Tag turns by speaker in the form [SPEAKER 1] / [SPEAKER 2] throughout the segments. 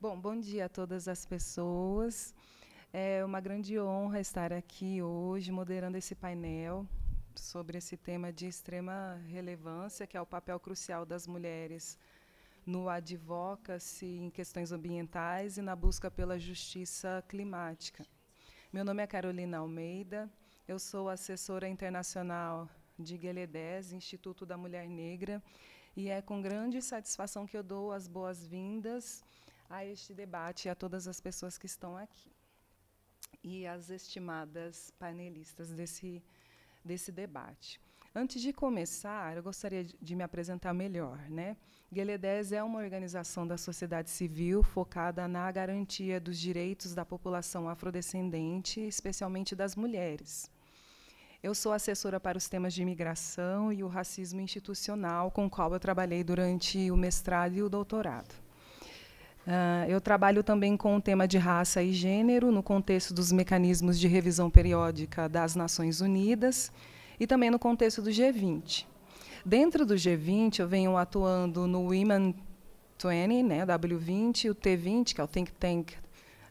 [SPEAKER 1] Bom dia a todas as pessoas. É uma grande honra estar aqui hoje moderando esse painel sobre esse tema de extrema relevância, que é o papel crucial das mulheres no advocacy em questões ambientais e na busca pela justiça climática. Meu nome é Carolina Almeida, eu sou assessora internacional de Geledés, Instituto da Mulher Negra, e é com grande satisfação que eu dou as boas-vindas a este debate e a todas as pessoas que estão aqui e as estimadas panelistas desse debate. Antes de começar, eu gostaria de me apresentar melhor, né? Geledés é uma organização da sociedade civil focada na garantia dos direitos da população afrodescendente, especialmente das mulheres. Eu sou assessora para os temas de imigração e o racismo institucional, com o qual eu trabalhei durante o mestrado e o doutorado. Eu trabalho também com o tema de raça e gênero, no contexto dos mecanismos de revisão periódica das Nações Unidas, e também no contexto do G20. Dentro do G20, eu venho atuando no Women 20, né, W20, o T20, que é o Think Tank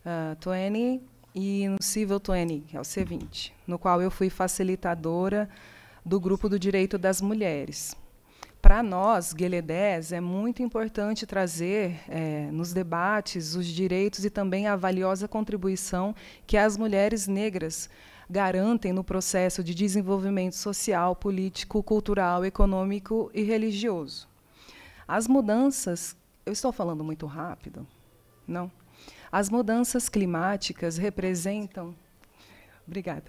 [SPEAKER 1] 20, e no Civil 20, que é o C20, no qual eu fui facilitadora do Grupo do Direito das Mulheres. Para nós, Geledés, é muito importante trazer nos debates os direitos e também a valiosa contribuição que as mulheres negras garantem no processo de desenvolvimento social, político, cultural, econômico e religioso. As mudanças... Eu estou falando muito rápido? Não? As mudanças climáticas representam... Obrigada.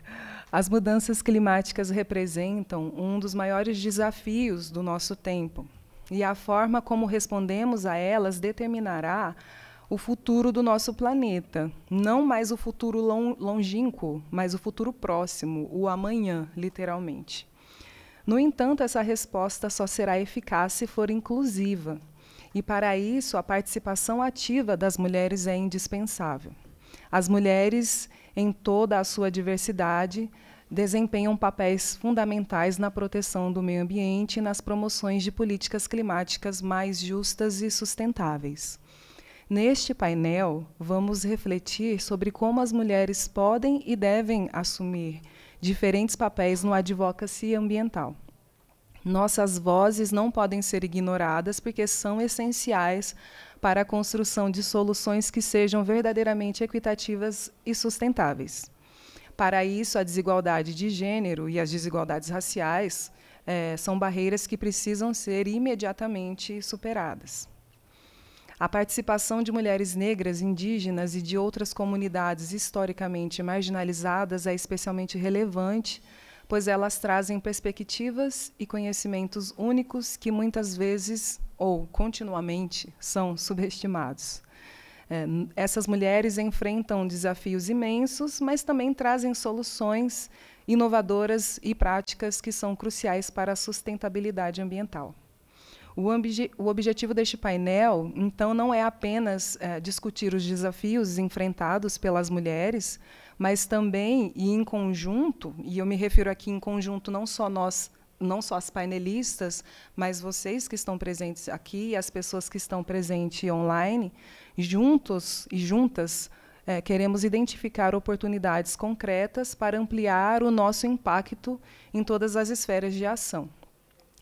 [SPEAKER 1] As mudanças climáticas representam um dos maiores desafios do nosso tempo, e a forma como respondemos a elas determinará o futuro do nosso planeta. Não mais o futuro longínquo, mas o futuro próximo, o amanhã, literalmente. No entanto, essa resposta só será eficaz se for inclusiva, e, para isso, a participação ativa das mulheres é indispensável. As mulheres, em toda a sua diversidade, desempenham papéis fundamentais na proteção do meio ambiente e nas promoções de políticas climáticas mais justas e sustentáveis. Neste painel, vamos refletir sobre como as mulheres podem e devem assumir diferentes papéis no advocacy ambiental. Nossas vozes não podem ser ignoradas porque são essenciais para a construção de soluções que sejam verdadeiramente equitativas e sustentáveis. Para isso, a desigualdade de gênero e as desigualdades raciais são barreiras que precisam ser imediatamente superadas. A participação de mulheres negras, indígenas e de outras comunidades historicamente marginalizadas é especialmente relevante, pois elas trazem perspectivas e conhecimentos únicos que muitas vezes, ou continuamente, são subestimados. Essas mulheres enfrentam desafios imensos, mas também trazem soluções inovadoras e práticas que são cruciais para a sustentabilidade ambiental. O objetivo deste painel, então, não é apenas discutir os desafios enfrentados pelas mulheres, mas também, e em conjunto, e eu me refiro aqui em conjunto não só nós, não só as painelistas, mas vocês que estão presentes aqui e as pessoas que estão presentes online, juntos e juntas, queremos identificar oportunidades concretas para ampliar o nosso impacto em todas as esferas de ação.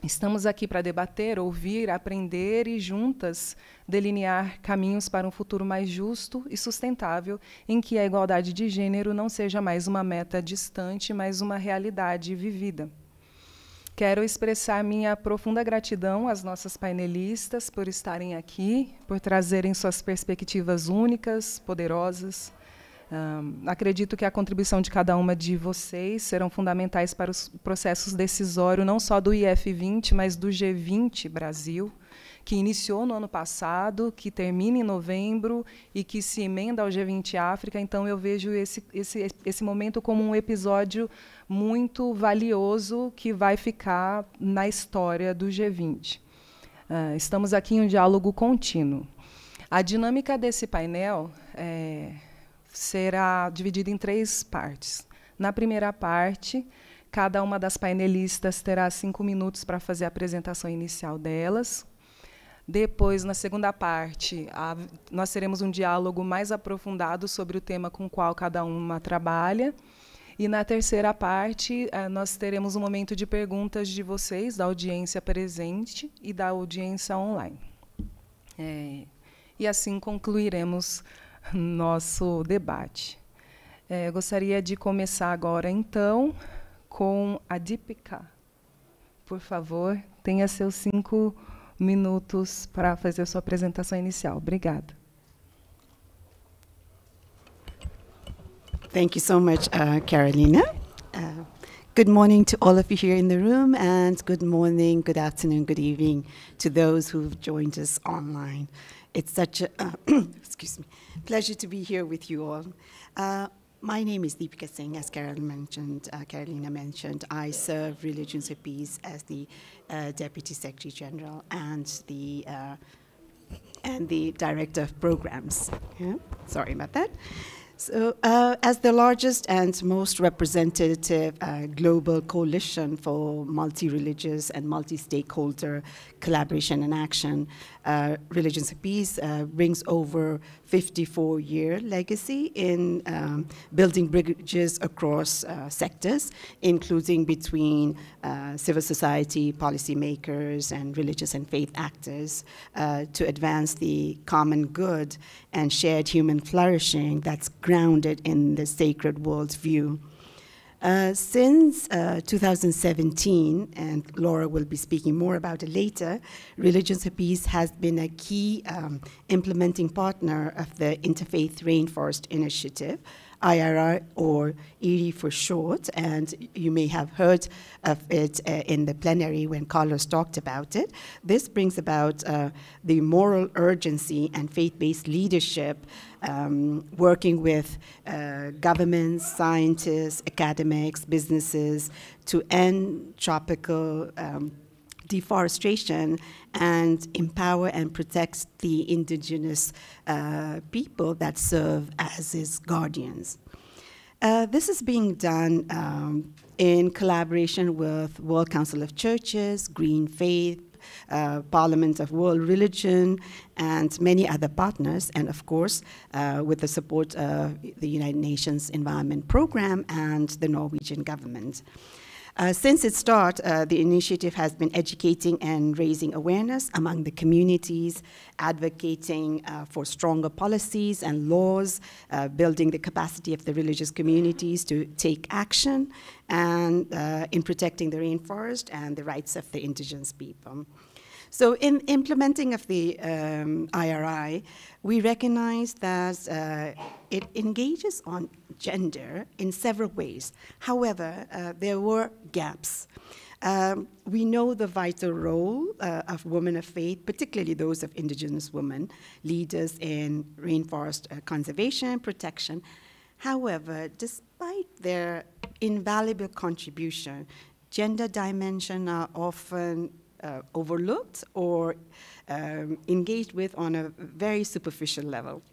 [SPEAKER 1] Estamos aqui para debater, ouvir, aprender e, juntas, delinear caminhos para um futuro mais justo e sustentável, em que a igualdade de gênero não seja mais uma meta distante, mas uma realidade vivida. Quero expressar minha profunda gratidão às nossas painelistas por estarem aqui, por trazerem suas perspectivas únicas, poderosas. Acredito que a contribuição de cada uma de vocês serão fundamentais para os processos decisórios, não só do IF20, mas do G20 Brasil, que iniciou no ano passado, que termina em novembro e que se emenda ao G20 África. Então, eu vejo esse momento como um episódio muito valioso que vai ficar na história do G20. Estamos aqui em um diálogo contínuo. A dinâmica desse painel será dividida em 3 partes. Na primeira parte, cada uma das painelistas terá 5 minutos para fazer a apresentação inicial delas. Depois, na segunda parte, nós teremos um diálogo mais aprofundado sobre o tema com o qual cada uma trabalha. E na terceira parte, nós teremos um momento de perguntas de vocês, da audiência presente e da audiência online. E assim concluiremos nosso debate. Gostaria de começar agora, então, com a Deepika. Por favor, tenha seus 5 minutos para fazer a sua apresentação inicial. Obrigada.
[SPEAKER 2] Thank you so much, Carolina. Good morning to all of you here in the room, and good morning, good afternoon, good evening to those who've joined us online. It's such a excuse me, pleasure to be here with you all. My name is Deepika Singh, as Carolina mentioned. I serve Religions of Peace as the Deputy Secretary General and the Director of Programs. Yeah? Sorry about that. So, as the largest and most representative global coalition for multi-religious and multi-stakeholder collaboration and action, Religions of Peace brings over 54-year legacy in building bridges across sectors, including between civil society, policymakers, and religious and faith actors to advance the common good and shared human flourishing that's grounded in the sacred world's view. Since 2017, and Laura will be speaking more about it later, Religions of Peace has been a key implementing partner of the Interfaith Rainforest Initiative, IRI, or ERI for short, and you may have heard of it in the plenary when Carlos talked about it. This brings about the moral urgency and faith-based leadership working with governments, scientists, academics, businesses to end tropical deforestation and empower and protect the indigenous people that serve as its guardians. This is being done in collaboration with World Council of Churches, Green Faith, Parliament of World Religion, and many other partners, and of course, with the support of the United Nations Environment Programme and the Norwegian government. Since its start, the initiative has been educating and raising awareness among the communities, advocating for stronger policies and laws, building the capacity of the religious communities to take action, and in protecting the rainforest and the rights of the indigenous people. So in implementing of the IRI, we recognize that it engages on gender in several ways. However, there were gaps. We know the vital role of women of faith, particularly those of indigenous women, leaders in rainforest conservation, protection. However, despite their invaluable contribution, gender dimension are often overlooked or engaged with on a very superficial level.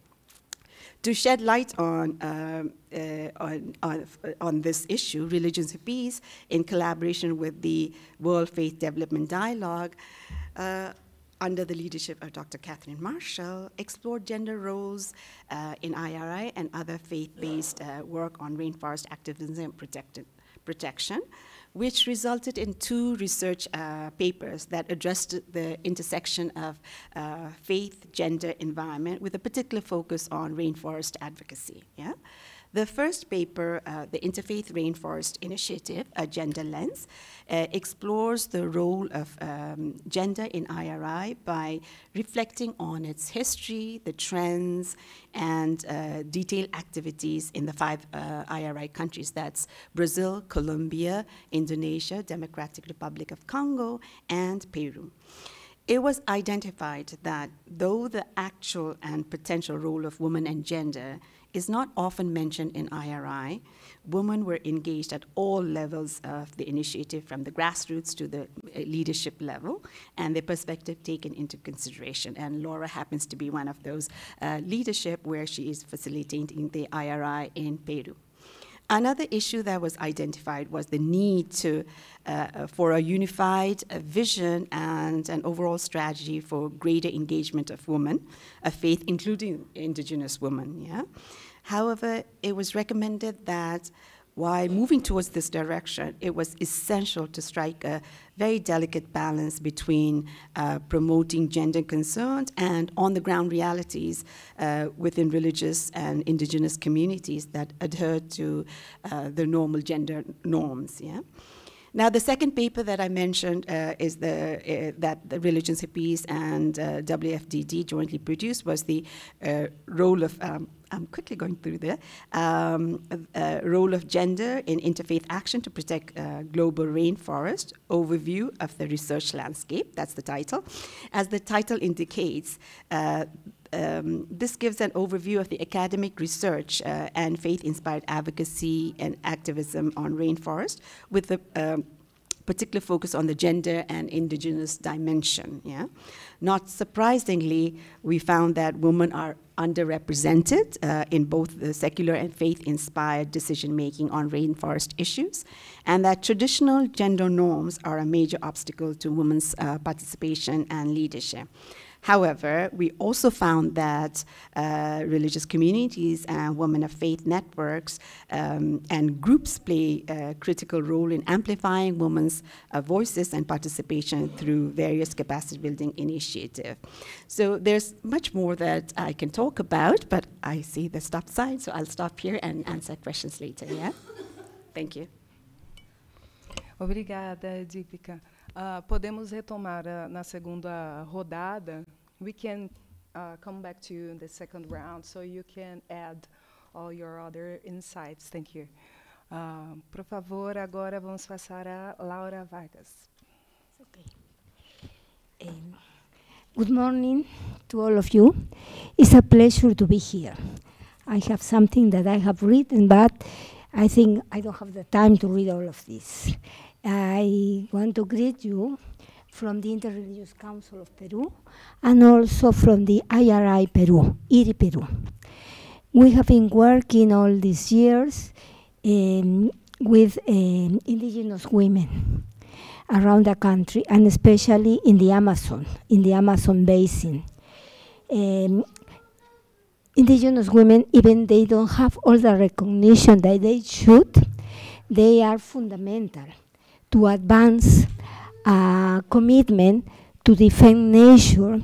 [SPEAKER 2] To shed light on this issue, Religions of Peace, in collaboration with the World Faith Development Dialogue, under the leadership of Dr. Catherine Marshall, explored gender roles in IRI and other faith-based work on rainforest activism and protection, which resulted in 2 research papers that addressed the intersection of faith, gender, environment, with a particular focus on rainforest advocacy. Yeah? The first paper, the Interfaith Rainforest Initiative, A Gender Lens, explores the role of gender in IRI by reflecting on its history, the trends, and detailed activities in the 5 IRI countries. That's Brazil, Colombia, Indonesia, Democratic Republic of Congo, and Peru. It was identified that though the actual and potential role of women and gender is not often mentioned in IRI, women were engaged at all levels of the initiative, from the grassroots to the leadership level, and their perspective taken into consideration. And Laura happens to be one of those leadership, where she is facilitating the IRI in Peru. Another issue that was identified was the need for a unified vision and an overall strategy for greater engagement of women of faith, including indigenous women. Yeah? However, it was recommended that while moving towards this direction, it was essential to strike a very delicate balance between promoting gender concerns and on-the-ground realities within religious and indigenous communities that adhere to the normal gender norms. Yeah? Now, the second paper that I mentioned is that the Religions of Peace and WFDD jointly produced was the role of, I'm quickly going through there, role of gender in interfaith action to protect global rainforest, overview of the research landscape, that's the title. As the title indicates, this gives an overview of the academic research and faith-inspired advocacy and activism on rainforest with the particular focus on the gender and indigenous dimension. Yeah? Not surprisingly, we found that women are underrepresented in both the secular and faith-inspired decision-making on rainforest issues, and that traditional gender norms are a major obstacle to women's participation and leadership. However, we also found that religious communities and women of faith networks and groups play a critical role in amplifying women's voices and participation through various capacity building initiatives. So there's much more that I can talk about, but I see the stop sign, so I'll stop here and answer questions later, yeah? Thank you.
[SPEAKER 1] Obrigada, Deepika. Podemos retomar na segunda rodada. We can come back to you in the second round, so you can add all your other insights. Thank you. Por favor, agora vamos passar a Laura Vargas.
[SPEAKER 3] Okay. Good morning to all of you. It's a pleasure to be here. I have something that I have written, but I think I don't have the time to read all of this. I want to greet you from the Interreligious Council of Peru and also from the Eghrari Peru, IRI Peru. We have been working all these years with indigenous women around the country, and especially in the Amazon basin. Indigenous women, even they don't have all the recognition that they should, they are fundamental to advance a commitment to defend nature,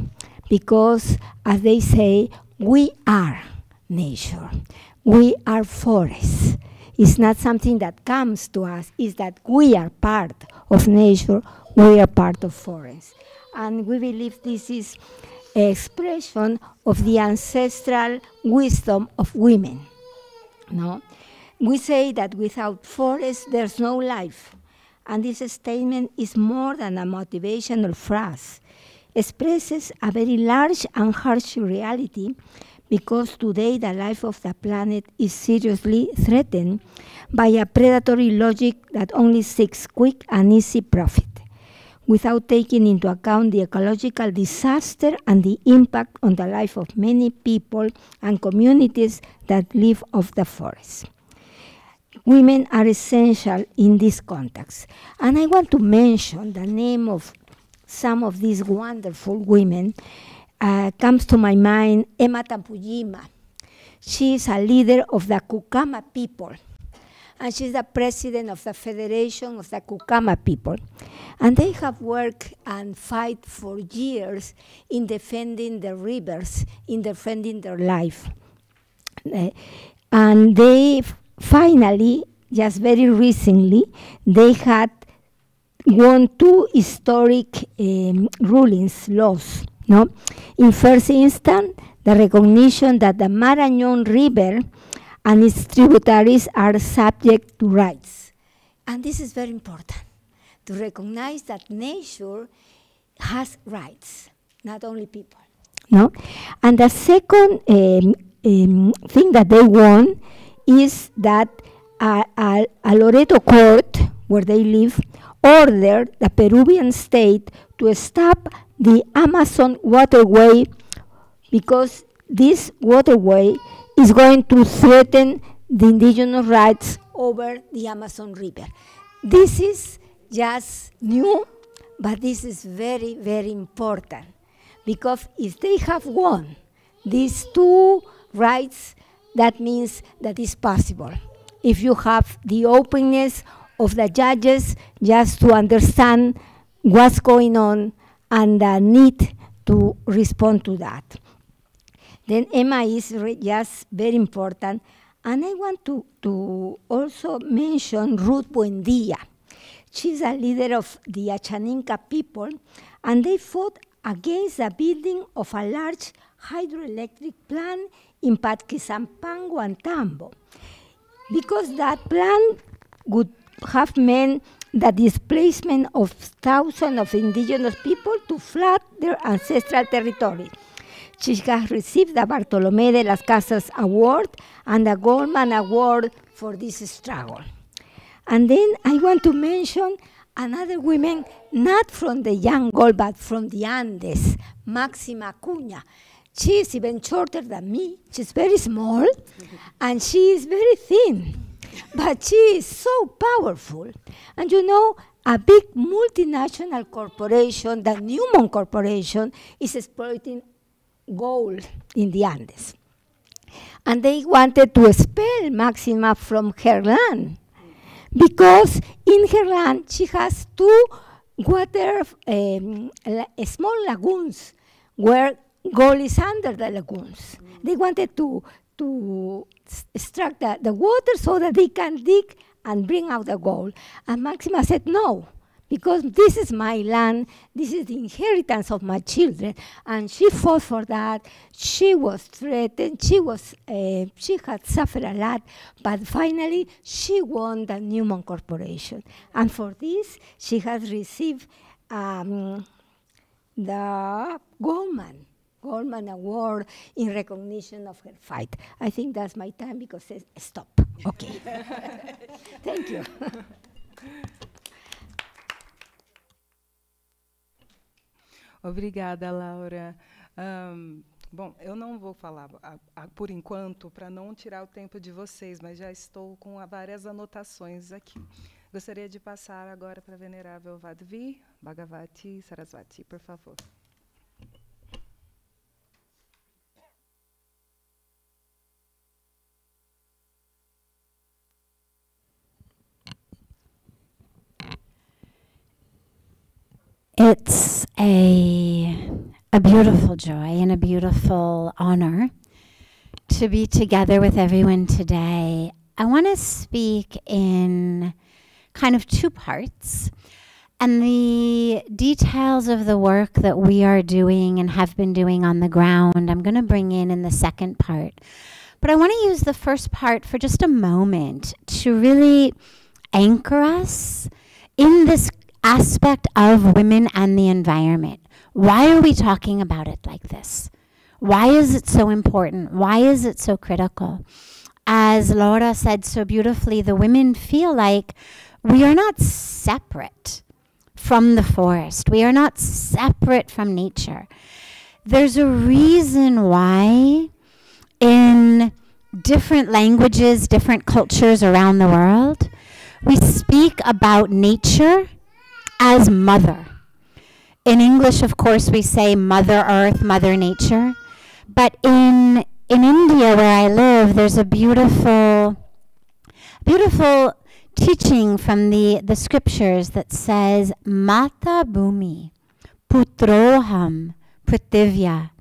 [SPEAKER 3] because, as they say, we are nature. We are forests. It's not something that comes to us, it's that we are part of nature, we are part of forests. And we believe this is an expression of the ancestral wisdom of women. No? We say that without forests, there's no life. And this statement is more than a motivational phrase. It expresses a very large and harsh reality, because today the life of the planet is seriously threatened by a predatory logic that only seeks quick and easy profit, without taking into account the ecological disaster and the impact on the life of many people and communities that live off the forest. Women are essential in this context. And I want to mention the name of some of these wonderful women. Comes to my mind Emma Tampujima. She is a leader of the Kukama people, and she's the president of the Federation of the Kukama people. And they have worked and fight for years in defending the rivers, in defending their life. And they finally, just very recently, they had won 2 historic rulings, laws. No? In first instance, the recognition that the Marañón River and its tributaries are subject to rights. And this is very important, to recognize that nature has rights, not only people. No? And the second thing that they won is that a Loreto court, where they live, ordered the Peruvian state to stop the Amazon waterway, because this waterway is going to threaten the indigenous rights over the Amazon River. This is just new, but this is very, very important, because if they have won these two rights, that means that it's possible. If you have the openness of the judges just to understand what's going on and the need to respond to that. Then Emma is just very important. And I want to also mention Ruth Buendia. She's a leader of the Achaninka people, and they fought against the building of a large hydroelectric plant in Patquisampan, Guantambo, because that plant would have meant the displacement of thousands of indigenous people to flood their ancestral territory. She has received the Bartolomé de las Casas Award and the Goldman Award for this struggle. And then I want to mention another woman, not from the Yangol, but from the Andes, Máxima Acuña. She is even shorter than me. She's very small, and she is very thin, but she is so powerful. And you know, a big multinational corporation, the Newmont Corporation, is exploiting gold in the Andes. And they wanted to expel Máxima from her land, because in her land she has two water, small lagoons where gold is under the lagoons. They wanted to extract the water so that they can dig and bring out the gold. And Máxima said, no, because this is my land, this is the inheritance of my children. And she fought for that. She was threatened, she had suffered a lot, but finally she won the Newmont Corporation. And for this, she has received the Goldman Award in recognition of her fight. I think that's my time, because it says stop. Okay. Thank you.
[SPEAKER 1] Obrigada, Laura. Bom, eu não vou falar por enquanto, para não tirar o tempo de vocês, mas já estou com várias anotações aqui. Gostaria de passar agora para a venerável Sadhvi, Bhagawati, Saraswati, por favor.
[SPEAKER 4] It's a beautiful joy and a beautiful honor to be together with everyone today. I want to speak in kind of two parts, and the details of the work that we are doing and have been doing on the ground I'm going to bring in the second part. But I want to use the first part for just a moment to really anchor us in this aspect of women and the environment. Why are we talking about it like this? Why is it so important? Why is it so critical? As Laura said so beautifully, the women feel like we are not separate from the forest. We are not separate from nature. There's a reason why in different languages, different cultures around the world, we speak about nature as mother. In English, of course, we say Mother Earth, Mother Nature. But in India, where I live, there's a beautiful teaching from the scriptures that says, Mata Bhumi, Putroham, Prithivya.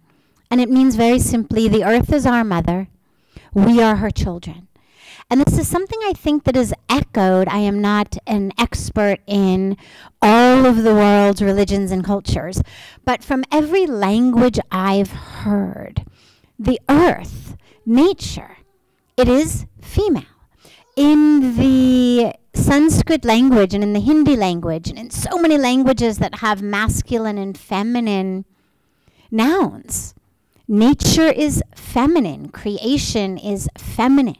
[SPEAKER 4] And it means very simply, the earth is our mother, we are her children. And this is something I think that is echoed. I am not an expert in all of the world's religions and cultures, but from every language I've heard, the earth, nature, it is female. In the Sanskrit language and in the Hindi language and in so many languages that have masculine and feminine nouns, nature is feminine, creation is feminine.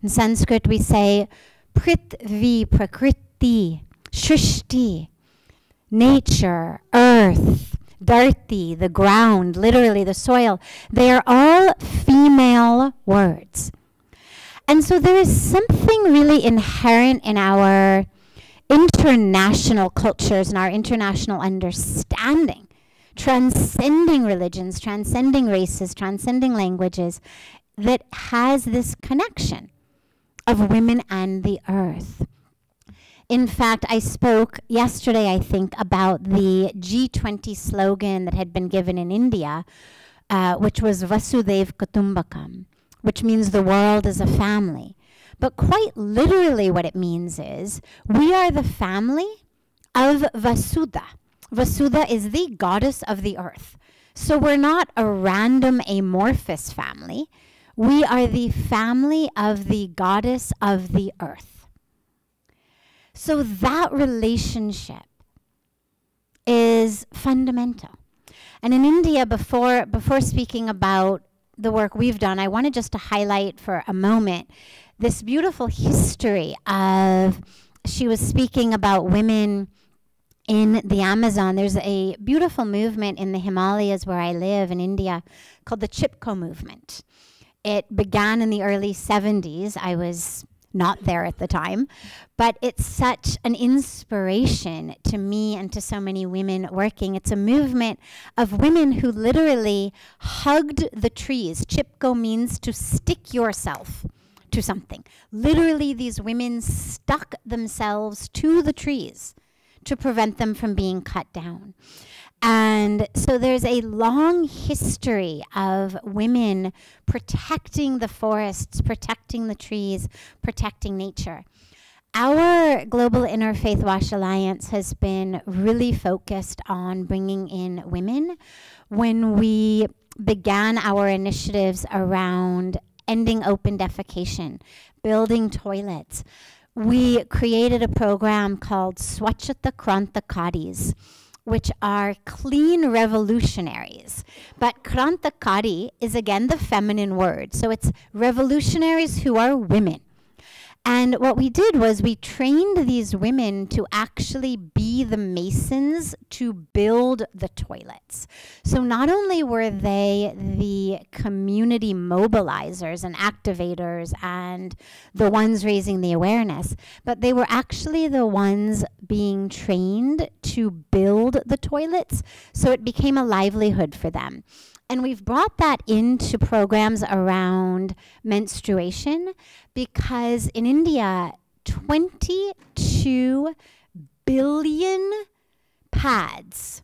[SPEAKER 4] In Sanskrit, we say Prithvi, Prakriti, Shrishti, nature, earth, Dharti, the ground, literally the soil. They are all female words. And so there is something really inherent in our international cultures and our international understanding, transcending religions, transcending races, transcending languages, that has this connection of women and the earth. In fact, I spoke yesterday, I think, about the G20 slogan that had been given in India, which was Vasudhaiv Kutumbakam, which means the world is a family. But quite literally what it means is we are the family of Vasudha. Vasudha is the goddess of the earth. So we're not a random amorphous family. We are the family of the goddess of the earth. So that relationship is fundamental. And in India, before speaking about the work we've done, I wanted just to highlight for a moment this beautiful history of, she was speaking about women in the Amazon. There's a beautiful movement in the Himalayas where I live in India called the Chipko movement. It began in the early 70s. I was not there at the time, but it's such an inspiration to me and to so many women working. It's a movement of women who literally hugged the trees. Chipko means to stick yourself to something. Literally, these women stuck themselves to the trees to prevent them from being cut down. And so there's a long history of women protecting the forests, protecting the trees, protecting nature. Our Global Interfaith Wash Alliance has been really focused on bringing in women. When we began our initiatives around ending open defecation, building toilets, we created a program called Swachhata Krantakaris, which are clean revolutionaries. But Krantakari is again the feminine word. So it's revolutionaries who are women. And what we did was we trained these women to actually be the masons to build the toilets. So not only were they the community mobilizers and activators and the ones raising the awareness, but they were actually the ones being trained to build the toilets. So it became a livelihood for them. And we've brought that into programs around menstruation because in India, 22 billion pads,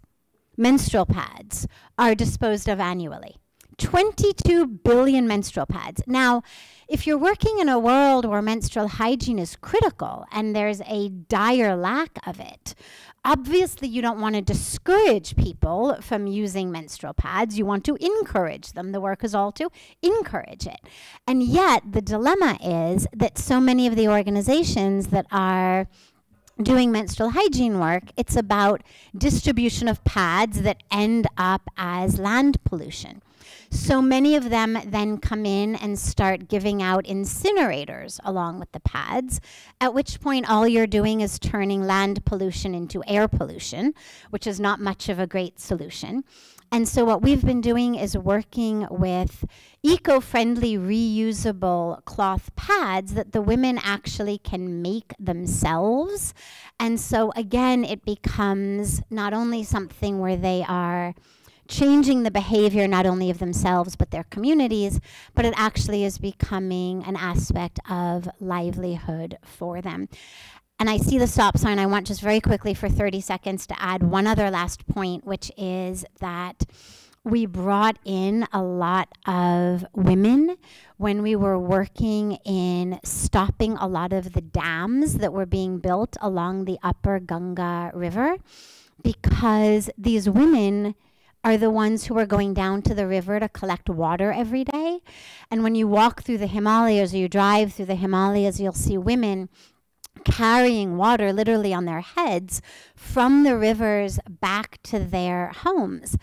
[SPEAKER 4] menstrual pads, are disposed of annually. 22 billion menstrual pads. Now, if you're working in a world where menstrual hygiene is critical and there's a dire lack of it, obviously you don't want to discourage people from using menstrual pads. You want to encourage them. The work is all to encourage it. And yet the dilemma is that so many of the organizations that are doing menstrual hygiene work, it's about distribution of pads that end up as land pollution. So many of them then come in and start giving out incinerators along with the pads, at which point all you're doing is turning land pollution into air pollution, which is not much of a great solution. And so what we've been doing is working with eco-friendly, reusable cloth pads that the women actually can make themselves. And so again, it becomes not only something where they are changing the behavior not only of themselves but their communities, but it actually is becoming an aspect of livelihood for them. And I see the stop sign. I want just very quickly for 30 seconds to add one other last point, which is that we brought in a lot of women when we were working in stopping a lot of the dams that were being built along the upper Ganga River, because these women are the ones who are going down to the river to collect water every day. And when you walk through the Himalayas or you drive through the Himalayas, you'll see women carrying water literally on their heads from the rivers back to their homes.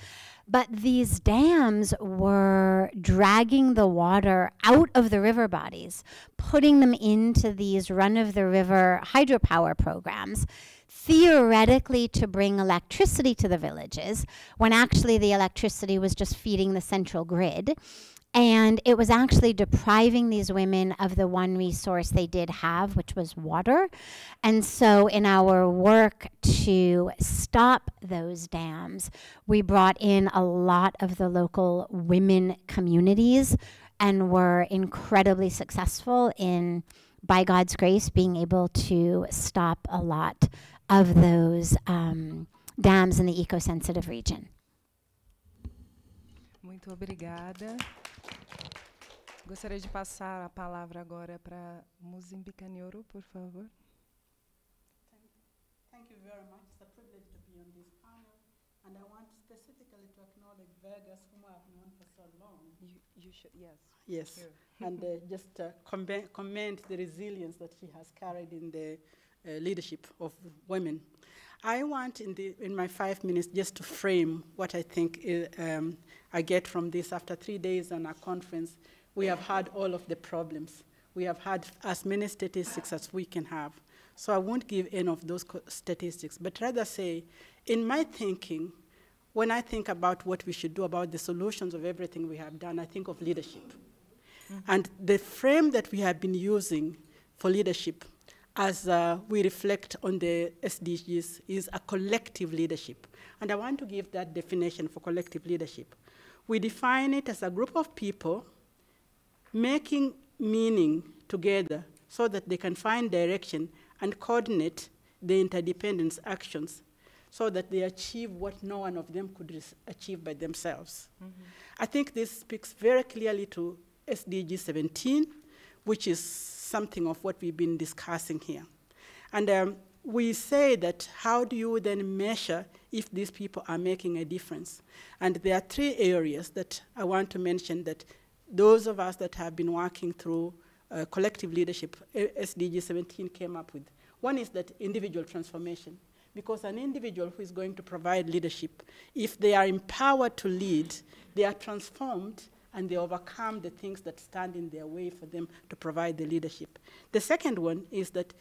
[SPEAKER 4] But these dams were dragging the water out of the river bodies, putting them into these run-of-the-river hydropower programs. theoretically to bring electricity to the villages, when actually the electricity was just feeding the central grid. And it was actually depriving these women of the one resource they did have, which was water. And so in our work to stop those dams, we brought in a lot of the local women communities and were incredibly successful in, by God's grace, being able to stop a lot of those dams in the eco-sensitive region.
[SPEAKER 1] Muito obrigada. Gostaria de passar a palavra agora para Musimbi Kanyoro, por favor.
[SPEAKER 5] Thank you very much. It's a privilege to be on this panel. And I want specifically to acknowledge Vargas, whom I've known for so long.
[SPEAKER 1] You should, yes.
[SPEAKER 5] Yes, and just commend the resilience that she has carried in the leadership of women. I want, in my 5 minutes, just to frame what I think I get from this. After 3 days on our conference, we have had all of the problems. We have had as many statistics as we can have. So I won't give any of those statistics, but rather say, in my thinking, when I think about what we should do about the solutions of everything we have done, I think of leadership. Mm-hmm. And the frame that we have been using for leadership as we reflect on the SDGs is a collective leadership. And I want to give that definition for collective leadership. We define it as a group of people making meaning together so that they can find direction and coordinate the interdependence actions so that they achieve what no one of them could achieve by themselves. Mm-hmm. I think this speaks very clearly to SDG 17, which is something of what we've been discussing here. And we say that how do you then measure if these people are making a difference? And there are 3 areas that I want to mention that those of us that have been working through collective leadership, SDG 17 came up with. One is that individual transformation, because an individual who is going to provide leadership, if they are empowered to lead, they are transformed and they overcome the things that stand in their way for them to provide the leadership. The second one is that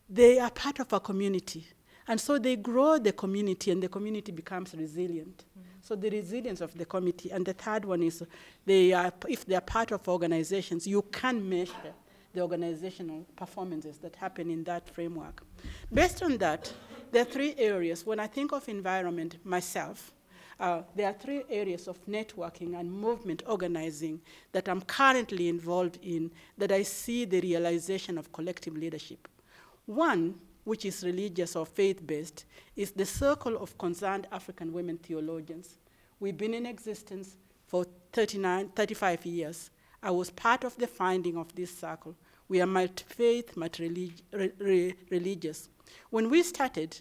[SPEAKER 5] they are part of a community, and so they grow the community, and the community becomes resilient. Mm-hmm. So the resilience of the community. And the third one is if they are part of organizations, you can measure the organizational performances that happen in that framework. Based on that, there are 3 areas. When I think of environment myself, there are 3 areas of networking and movement organizing that I'm currently involved in that I see the realization of collective leadership. One, which is religious or faith-based, is the Circle of Concerned African Women Theologians. We've been in existence for 35 years. I was part of the founding of this circle. We are multi-faith, multi-religious. When we started,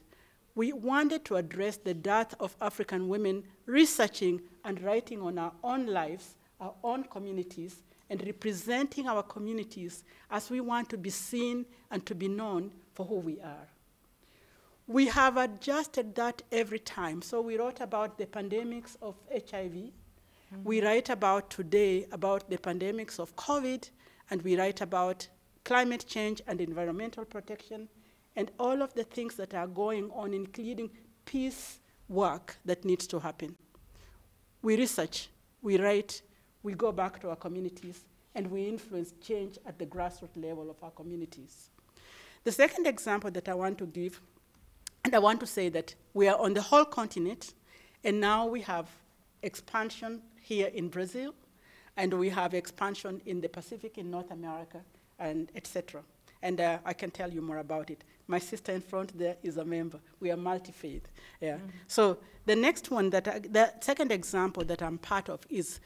[SPEAKER 5] we wanted to address the dearth of African women researching and writing on our own lives, our own communities, and representing our communities as we want to be seen and to be known for who we are. We have adjusted that every time. So we wrote about the pandemics of HIV. Mm-hmm. We write about today about the pandemics of COVID, and we write about climate change and environmental protection, and all of the things that are going on, including peace work that needs to happen. We research, we write, we go back to our communities, and we influence change at the grassroots level of our communities. The second example that I want to give, and I want to say that we are on the whole continent, and now we have expansion here in Brazil, and we have expansion in the Pacific, in North America, and etc. And I can tell you more about it. My sister in front there is a member. We are multi-faith. Yeah. Mm-hmm. So the next one, the second example that I'm part of is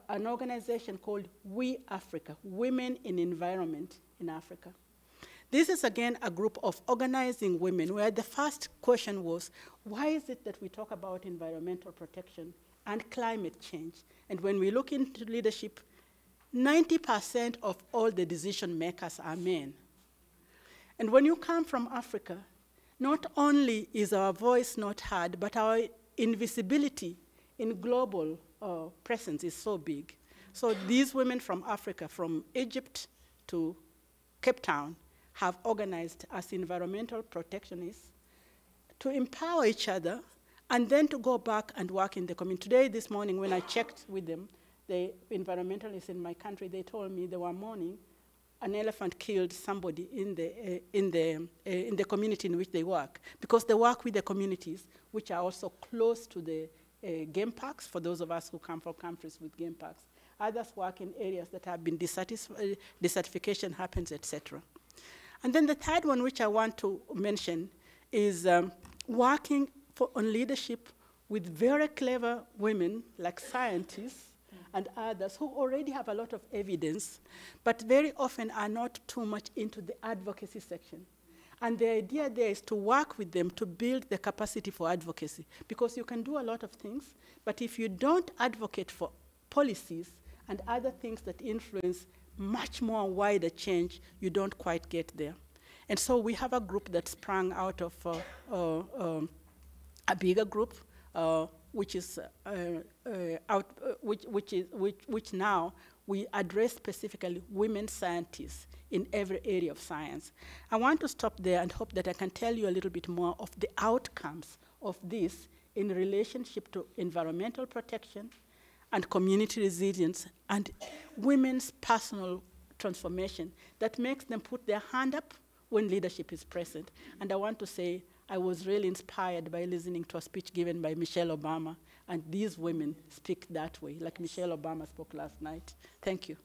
[SPEAKER 5] an organization called We Africa, Women in Environment in Africa. This is, again, a group of organizing women where the first question was, why is it that we talk about environmental protection and climate change? And when we look into leadership, 90% of all the decision makers are men. And when you come from Africa, not only is our voice not heard, but our invisibility in global presence is so big. So these women from Africa, from Egypt to Cape Town, have organized as environmental protectionists, to empower each other, and then to go back and work in the community. Today, this morning, when I checked with them, the environmentalists in my country, they told me they were mourning an elephant killed somebody in the community in which they work, because they work with the communities which are also close to the game parks, for those of us who come from countries with game parks. Others work in areas that have been desertification happens, etc. And then the third one, which I want to mention, is working on leadership with very clever women, like scientists, and others who already have a lot of evidence, but very often are not too much into the advocacy section. And the idea there is to work with them to build the capacity for advocacy, because you can do a lot of things, but if you don't advocate for policies and other things that influence much more wider change, you don't quite get there. And so we have a group that sprang out of a bigger group, which now we address specifically women scientists in every area of science. I want to stop there and hope that I can tell you a little bit more of the outcomes of this in relationship to environmental protection and community resilience and women's personal transformation that makes them put their hand up when leadership is present. And I want to say, I was really inspired by listening to a speech given by Michelle Obama, and these women speak that way, like Michelle Obama spoke last night. Thank you.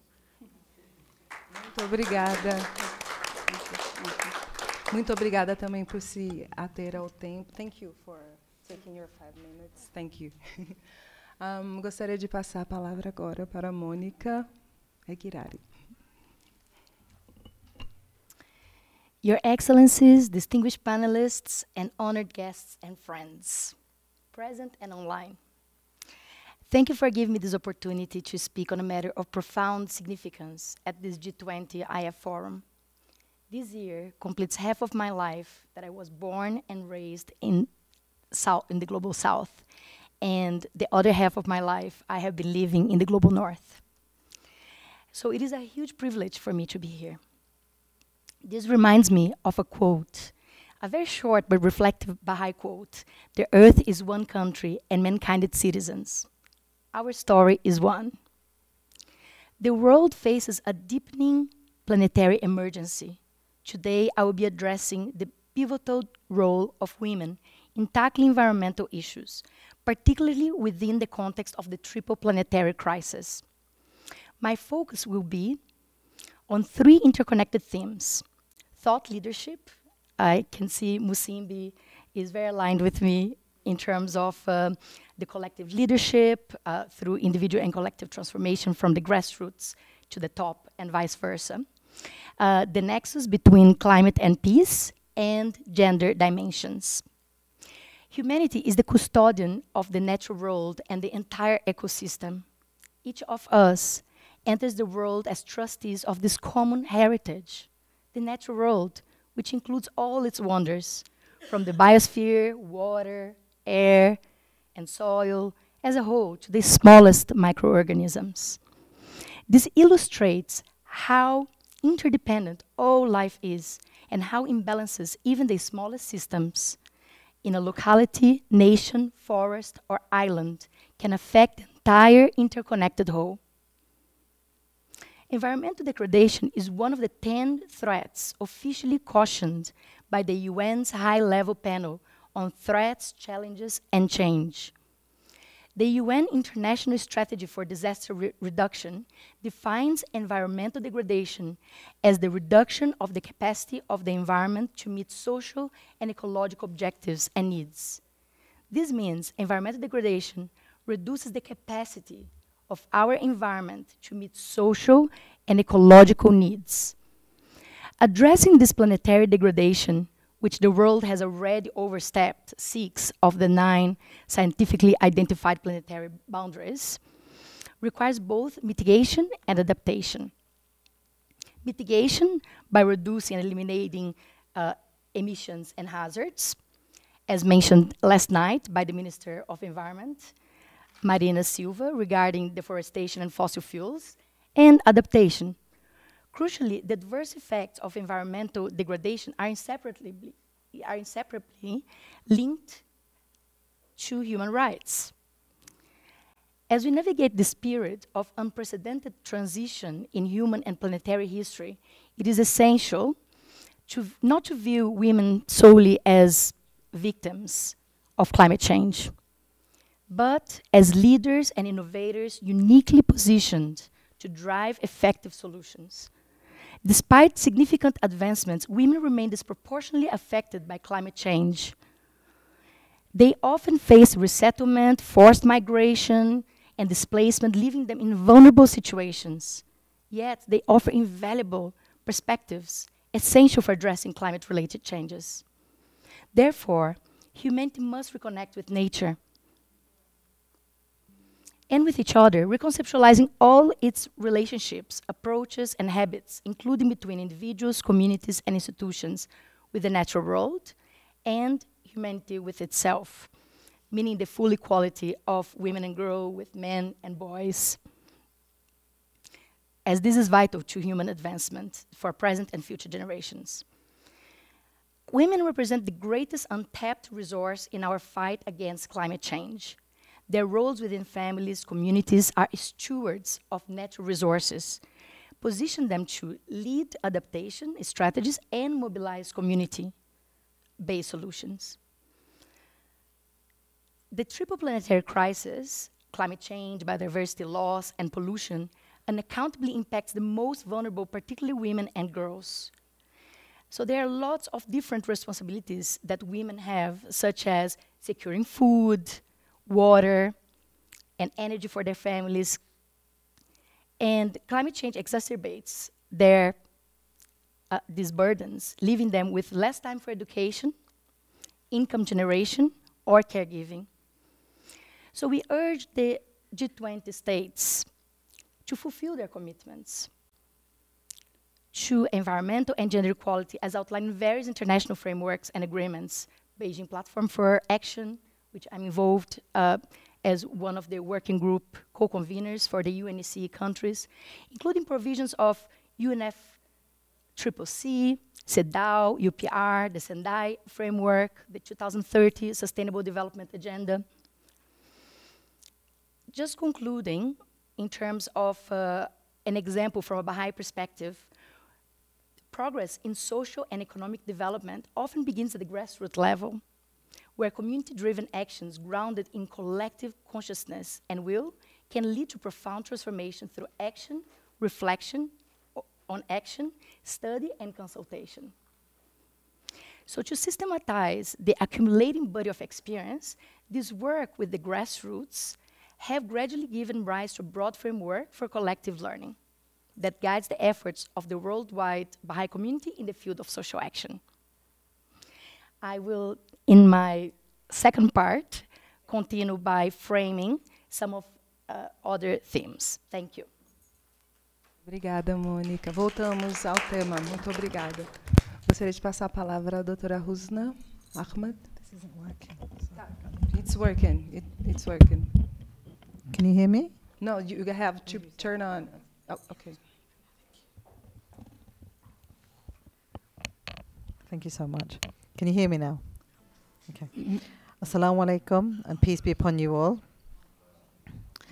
[SPEAKER 1] Muito obrigada. Muito obrigada também por se ater ao tempo. Thank you for taking your 5 minutes. Thank you. Gostaria de passar a palavra agora para a Mônica Eghrari.
[SPEAKER 6] Your Excellencies, distinguished panelists, and honored guests and friends, present and online. Thank you for giving me this opportunity to speak on a matter of profound significance at this G20 IF Forum. This year completes half of my life that I was born and raised in the Global South, and the other half of my life I have been living in the Global North. So it is a huge privilege for me to be here. This reminds me of a quote, a very short but reflective Baha'i quote: "The earth is one country and mankind its citizens. Our story is one." The world faces a deepening planetary emergency. Today, I will be addressing the pivotal role of women in tackling environmental issues, particularly within the context of the triple planetary crisis. My focus will be on 3 interconnected themes: thought leadership. I can see Musimbi is very aligned with me in terms of the collective leadership through individual and collective transformation from the grassroots to the top and vice versa. The nexus between climate and peace and gender dimensions. Humanity is the custodian of the natural world and the entire ecosystem. Each of us enters the world as trustees of this common heritage, the natural world, which includes all its wonders, from the biosphere, water, air, and soil, as a whole, to the smallest microorganisms. This illustrates how interdependent all life is and how imbalances, even the smallest systems, in a locality, nation, forest, or island, can affect the entire interconnected whole. Environmental degradation is one of the 10 threats officially cautioned by the UN's high-level panel on threats, challenges, and change. The UN International Strategy for Disaster Reduction defines environmental degradation as the reduction of the capacity of the environment to meet social and ecological objectives and needs. This means environmental degradation reduces the capacity of our environment to meet social and ecological needs. Addressing this planetary degradation, which the world has already overstepped 6 of the 9 scientifically identified planetary boundaries, requires both mitigation and adaptation. Mitigation by reducing and eliminating emissions and hazards, as mentioned last night by the Minister of Environment, Marina Silva, regarding deforestation and fossil fuels, and adaptation. Crucially, the adverse effects of environmental degradation are inseparably are inseparably linked to human rights. As we navigate this period of unprecedented transition in human and planetary history, it is essential not to view women solely as victims of climate change, but as leaders and innovators uniquely positioned to drive effective solutions. Despite significant advancements, women remain disproportionately affected by climate change. They often face resettlement, forced migration, and displacement, leaving them in vulnerable situations. Yet, they offer invaluable perspectives essential for addressing climate-related changes. Therefore, humanity must reconnect with nature and with each other, reconceptualizing all its relationships, approaches, and habits, including between individuals, communities, and institutions, with the natural world and humanity with itself, meaning the full equality of women and girls with men and boys, as this is vital to human advancement for present and future generations. Women represent the greatest untapped resource in our fight against climate change. Their roles within families, communities are stewards of natural resources, position them to lead adaptation strategies and mobilize community-based solutions. The triple planetary crisis, climate change, biodiversity loss, and pollution, unaccountably impacts the most vulnerable, particularly women and girls. So there are lots of different responsibilities that women have, such as securing food, water, and energy for their families. And climate change exacerbates these burdens, leaving them with less time for education, income generation, or caregiving. So we urge the G20 states to fulfill their commitments to environmental and gender equality as outlined in various international frameworks and agreements, Beijing Platform for Action, which I'm involved as one of the working group co-conveners for the UNEC countries, including provisions of UNFCCC, CEDAW, UPR, the Sendai Framework, the 2030 Sustainable Development Agenda. Just concluding, in terms of an example from a Baha'i perspective, progress in social and economic development often begins at the grassroots level, where community-driven actions grounded in collective consciousness and will can lead to profound transformation through action, reflection on action, study, and consultation. So to systematize the accumulating body of experience, this work with the grassroots have gradually given rise to a broad framework for collective learning that guides the efforts of the worldwide Baha'i community in the field of social action. I will, in my second part, continue by framing some of other themes. Thank you.
[SPEAKER 1] Obrigada, Mônica. Voltamos ao tema. Muito obrigada. Gostaria de passar a palavra à doutora Husna. Ahmad.
[SPEAKER 7] This isn't working.
[SPEAKER 1] It's working. It's working.
[SPEAKER 7] Can you hear me?
[SPEAKER 1] No, you have to turn on. Oh, okay.
[SPEAKER 7] Thank you so much. Can you hear me now? Okay. Assalamu alaikum, and peace be upon you all.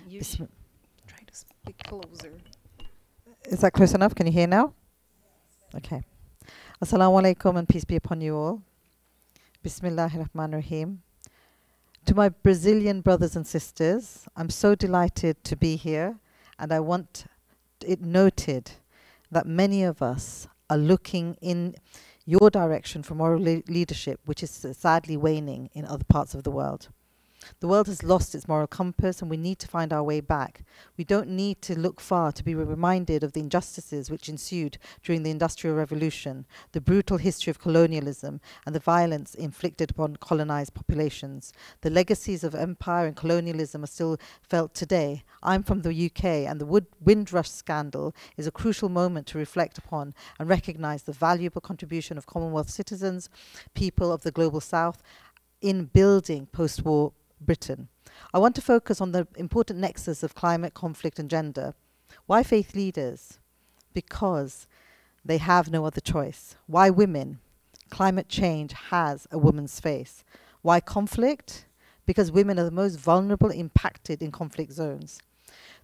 [SPEAKER 1] You should try to speak closer.
[SPEAKER 7] Is that close enough? Can you hear now? Okay. Assalamu alaikum, and peace be upon you all. Bismillahir Rahmanir Rahim. To my Brazilian brothers and sisters, I'm so delighted to be here, and I want it noted that many of us are looking in your direction for moral leadership, which is sadly waning in other parts of the world. The world has lost its moral compass, and we need to find our way back. We don't need to look far to be reminded of the injustices which ensued during the Industrial Revolution, the brutal history of colonialism, and the violence inflicted upon colonized populations. The legacies of empire and colonialism are still felt today. I'm from the UK, and the Windrush scandal is a crucial moment to reflect upon and recognize the valuable contribution of Commonwealth citizens, people of the Global South, in building post-war Britain. I want to focus on the important nexus of climate, conflict, and gender. Why faith leaders? Because they have no other choice. Why women? climate change has a woman's face. Why conflict? Because women are the most vulnerable, impacted in conflict zones.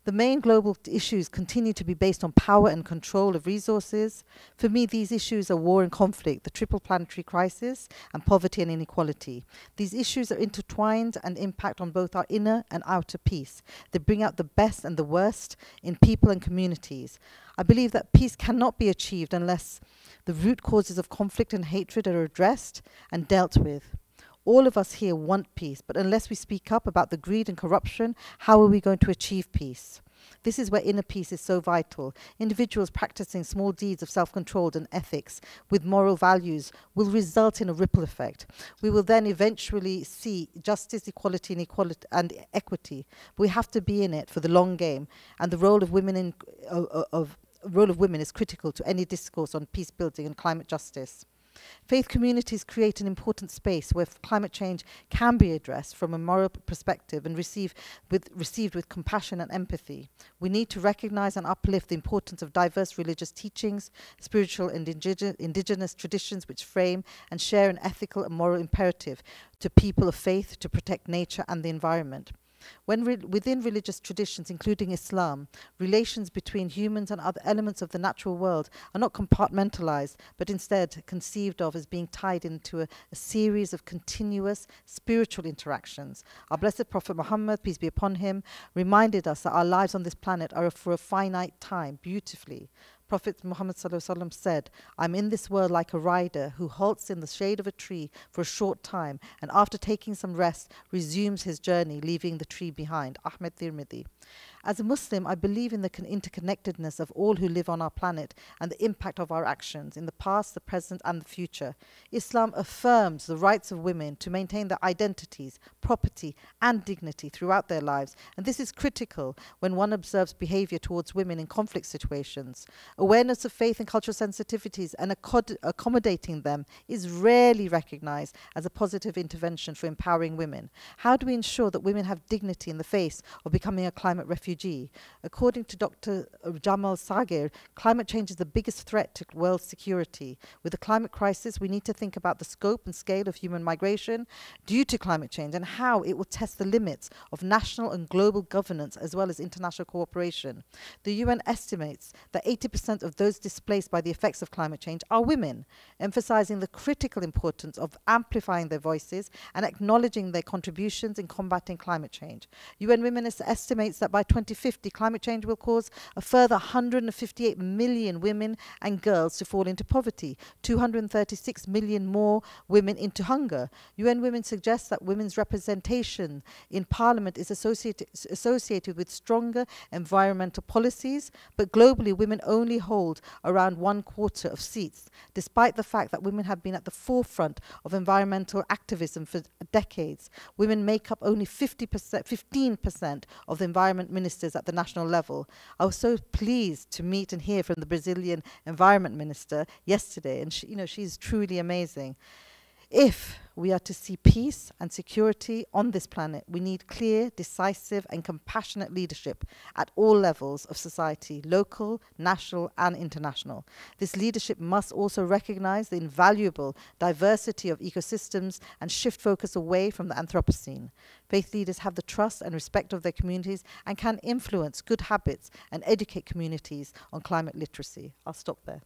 [SPEAKER 7] The main global issues continue to be based on power and control of resources. For me, these issues are war and conflict, the triple planetary crisis, and poverty and inequality. These issues are intertwined and impact on both our inner and outer peace. They bring out the best and the worst in people and communities. I believe that peace cannot be achieved unless the root causes of conflict and hatred are addressed and dealt with. All of us here want peace, but unless we speak up about the greed and corruption, how are we going to achieve peace? This is where inner peace is so vital. Individuals practicing small deeds of self-control and ethics with moral values will result in a ripple effect. We will then eventually see justice, equality, and equity. We have to be in it for the long game, and the role of women is critical to any discourse on peace building and climate justice. Faith communities create an important space where climate change can be addressed from a moral perspective and received with compassion and empathy. We need to recognize and uplift the importance of diverse religious teachings, spiritual and indigenous traditions which frame and share an ethical and moral imperative to people of faith to protect nature and the environment. Within religious traditions, including Islam, relations between humans and other elements of the natural world are not compartmentalized, but instead conceived of as being tied into a series of continuous spiritual interactions. Our blessed Prophet Muhammad, peace be upon him, reminded us that our lives on this planet are for a finite time, beautifully. Prophet Muhammad said, "I'm in this world like a rider who halts in the shade of a tree for a short time and after taking some rest resumes his journey, leaving the tree behind." Ahmad Tirmidhi. As a Muslim, I believe in the interconnectedness of all who live on our planet and the impact of our actions in the past, the present, and the future. Islam affirms the rights of women to maintain their identities, property, and dignity throughout their lives, and this is critical when one observes behavior towards women in conflict situations. Awareness of faith and cultural sensitivities and accommodating them is rarely recognized as a positive intervention for empowering women. How do we ensure that women have dignity in the face of becoming a climate refugee? According to Dr. Jamal Sagir, climate change is the biggest threat to world security. With the climate crisis, we need to think about the scope and scale of human migration due to climate change and how it will test the limits of national and global governance as well as international cooperation. The UN estimates that 80% of those displaced by the effects of climate change are women, emphasizing the critical importance of amplifying their voices and acknowledging their contributions in combating climate change. UN Women estimates that by 2050, climate change will cause a further 158 million women and girls to fall into poverty, 236 million more women into hunger. UN Women suggests that women's representation in Parliament is associated with stronger environmental policies, but globally women only hold around 1/4 of seats, despite the fact that women have been at the forefront of environmental activism for decades. Women make up only 15% of the environment ministers at the national level. I was so pleased to meet and hear from the Brazilian environment minister yesterday, and she's truly amazing. If we are to see peace and security on this planet, we need clear, decisive, and compassionate leadership at all levels of society, local, national, and international. This leadership must also recognize the invaluable diversity of ecosystems and shift focus away from the Anthropocene. Faith leaders have the trust and respect of their communities and can influence good habits and educate communities on climate literacy. I'll stop there.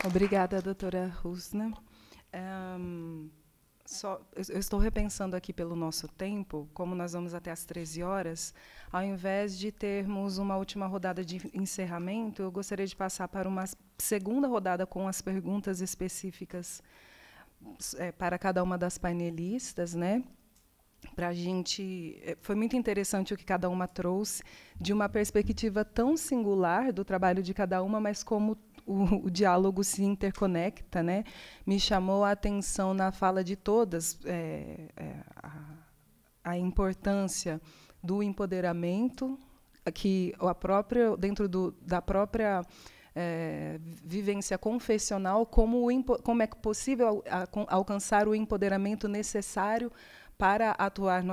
[SPEAKER 1] Obrigada, doutora Husna. Eu estou repensando aqui pelo nosso tempo, como nós vamos até às 13 horas, ao invés de termos uma última rodada de encerramento, eu gostaria de passar para uma segunda rodada com as perguntas específicas para cada uma das painelistas, né? Pra gente, foi muito interessante o que cada uma trouxe, de uma perspectiva tão singular do trabalho de cada uma, mas como o diálogo se interconecta, né? Me chamou a atenção na fala de todas a importância do empoderamento, que dentro da própria vivência confessional, como é possível alcançar o empoderamento necessário para atuar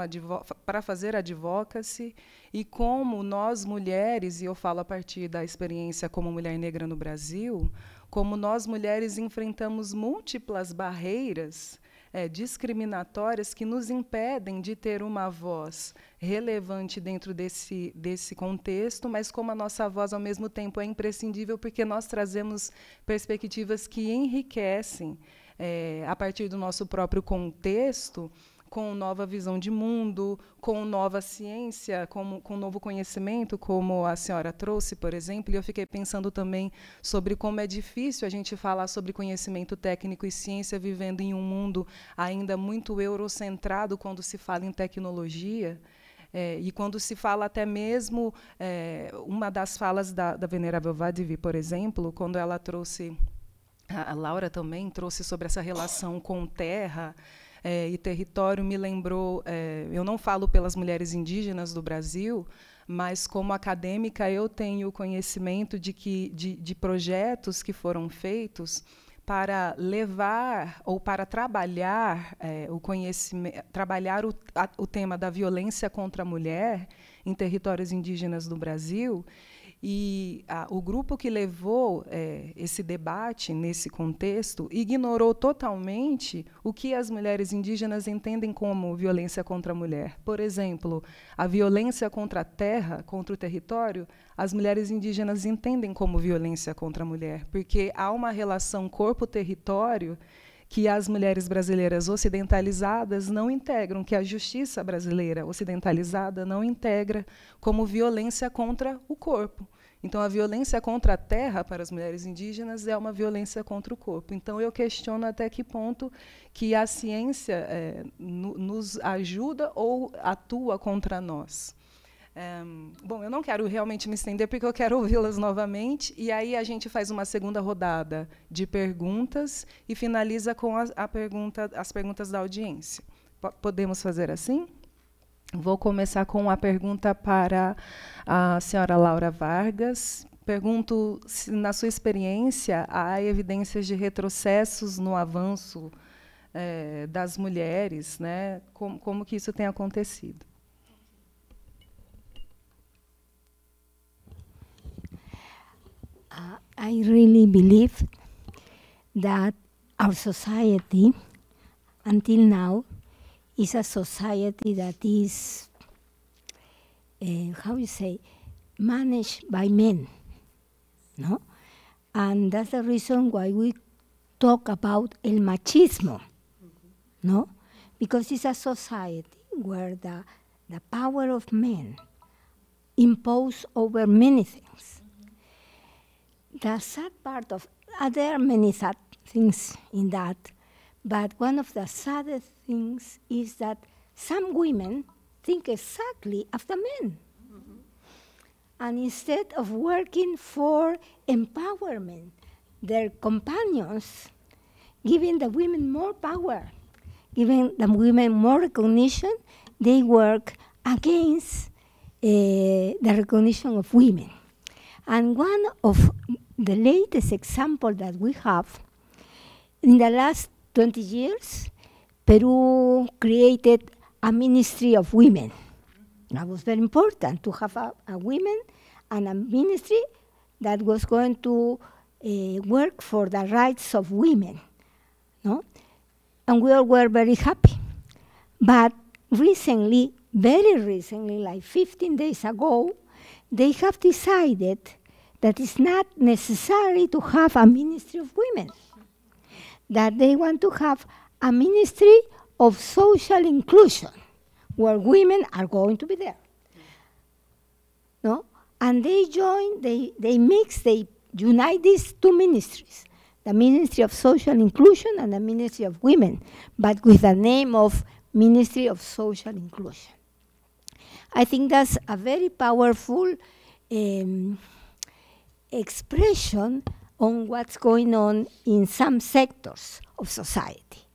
[SPEAKER 1] para fazer advocacy, e como nós mulheres, e eu falo a partir da experiência como mulher negra no Brasil, como nós mulheres enfrentamos múltiplas barreiras discriminatórias que nos impedem de ter uma voz relevante dentro desse contexto, mas como a nossa voz, ao mesmo tempo, é imprescindível porque nós trazemos perspectivas que enriquecem, a partir do nosso próprio contexto, com nova visão de mundo, com nova ciência, com novo conhecimento, como a senhora trouxe, por exemplo. E eu fiquei pensando também sobre como é difícil a gente falar sobre conhecimento técnico e ciência vivendo em um mundo ainda muito eurocentrado quando se fala em tecnologia. E quando se fala até mesmo, uma das falas da Venerável Sadhvi, por exemplo, quando ela trouxe, a Laura também trouxe sobre essa relação com terra, e território, me lembrou, eu não falo pelas mulheres indígenas do Brasil, mas como acadêmica eu tenho conhecimento de projetos que foram feitos para levar ou para trabalhar o conhecimento, trabalhar o tema da violência contra a mulher em territórios indígenas do Brasil. E o grupo que levou esse debate nesse contexto ignorou totalmente o que as mulheres indígenas entendem como violência contra a mulher. Por exemplo, a violência contra a terra, contra o território, as mulheres indígenas entendem como violência contra a mulher, porque há uma relação corpo-território que as mulheres brasileiras ocidentalizadas não integram, que a justiça brasileira ocidentalizada não integra como violência contra o corpo. Então, a violência contra a terra, para as mulheres indígenas, é uma violência contra o corpo. Então, eu questiono até que ponto que a ciência nos ajuda ou atua contra nós. Bom, eu não quero realmente me estender, porque eu quero ouvi-las novamente, e aí a gente faz uma segunda rodada de perguntas e finaliza com as perguntas da audiência. Podemos fazer assim? Vou começar com a pergunta para a senhora Laura Vargas. Pergunto se, na sua experiência, há evidências de retrocessos no avanço das mulheres, né? Como que isso tem acontecido?
[SPEAKER 3] I really believe that our society, until now, is a society that is, how you say, managed by men, no? And that's the reason why we talk about el machismo, no? Because it's a society where the power of men impose over many things. The sad part of, there are many sad things in that, but one of the saddest things is that some women think exactly of the men. Mm-hmm. And instead of working for empowerment, their companions, giving the women more power, giving the women more recognition, they work against the recognition of women. And one of the latest example that we have, in the last 20 years, Peru created a ministry of women. That was very important to have a women and a ministry that was going to work for the rights of women, no? And we all were very happy. But recently, very recently, like 15 days ago, they have decided that it's not necessary to have a ministry of women, that they want to have a ministry of social inclusion, where women are going to be there. No? And they join, they mix, they unite these two ministries, the Ministry of Social Inclusion and the Ministry of Women, but with the name of Ministry of Social Inclusion. I think that's a very powerful expression on what's going on in some sectors of society.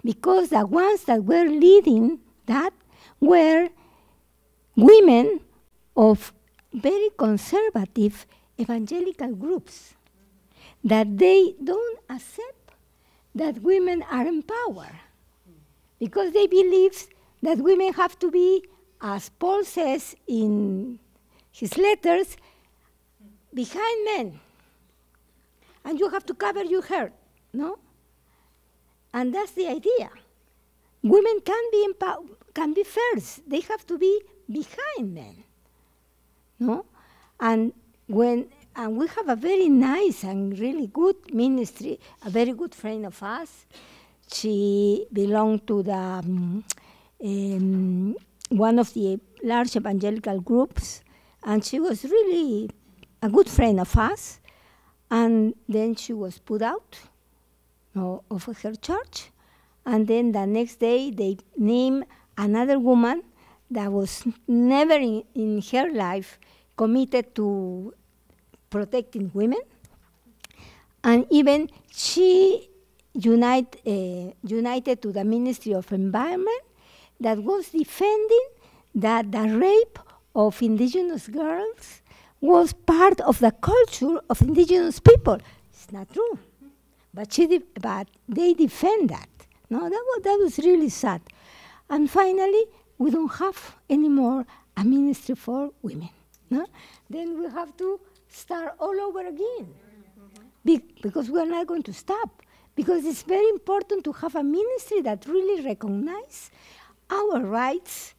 [SPEAKER 3] Because the ones that were leading that were women of very conservative evangelical groups, that they don't accept that women are empowered, because they believe that women have to be, as Paul says in his letters, behind men. And you have to cover your head, no? And that's the idea. Women can be first. They have to be behind men, no? And we have a very nice and really good ministry, a very good friend of us. She belonged to the one of the large evangelical groups, and she was really a good friend of us. And then she was put out of her church. And then the next day, they named another woman that was never in her life committed to protecting women. And even she united to the Ministry of Environment that was defending that the rape of indigenous girls was part of the culture of indigenous people. It's not true. But they defend that. No, that was really sad. And finally, we don't have anymore a ministry for women. No? Then we have to start all over again. Because we're not going to stop. Because it's very important to have a ministry that really recognizes our rights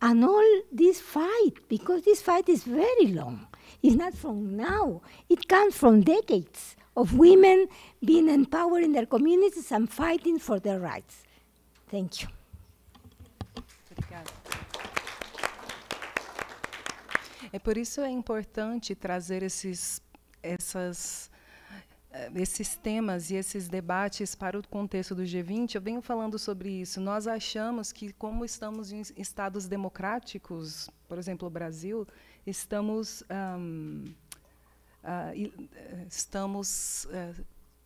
[SPEAKER 3] and all this fight, because this fight is very long. It's not from now. It comes from decades of women being empowered in their communities and fighting for their rights. Thank you.
[SPEAKER 1] Obrigada. Por isso é importante trazer esses temas e esses debates para o contexto do G20. Eu venho falando sobre isso. Nós achamos que, como estamos em estados democráticos, por exemplo, o Brasil, estamos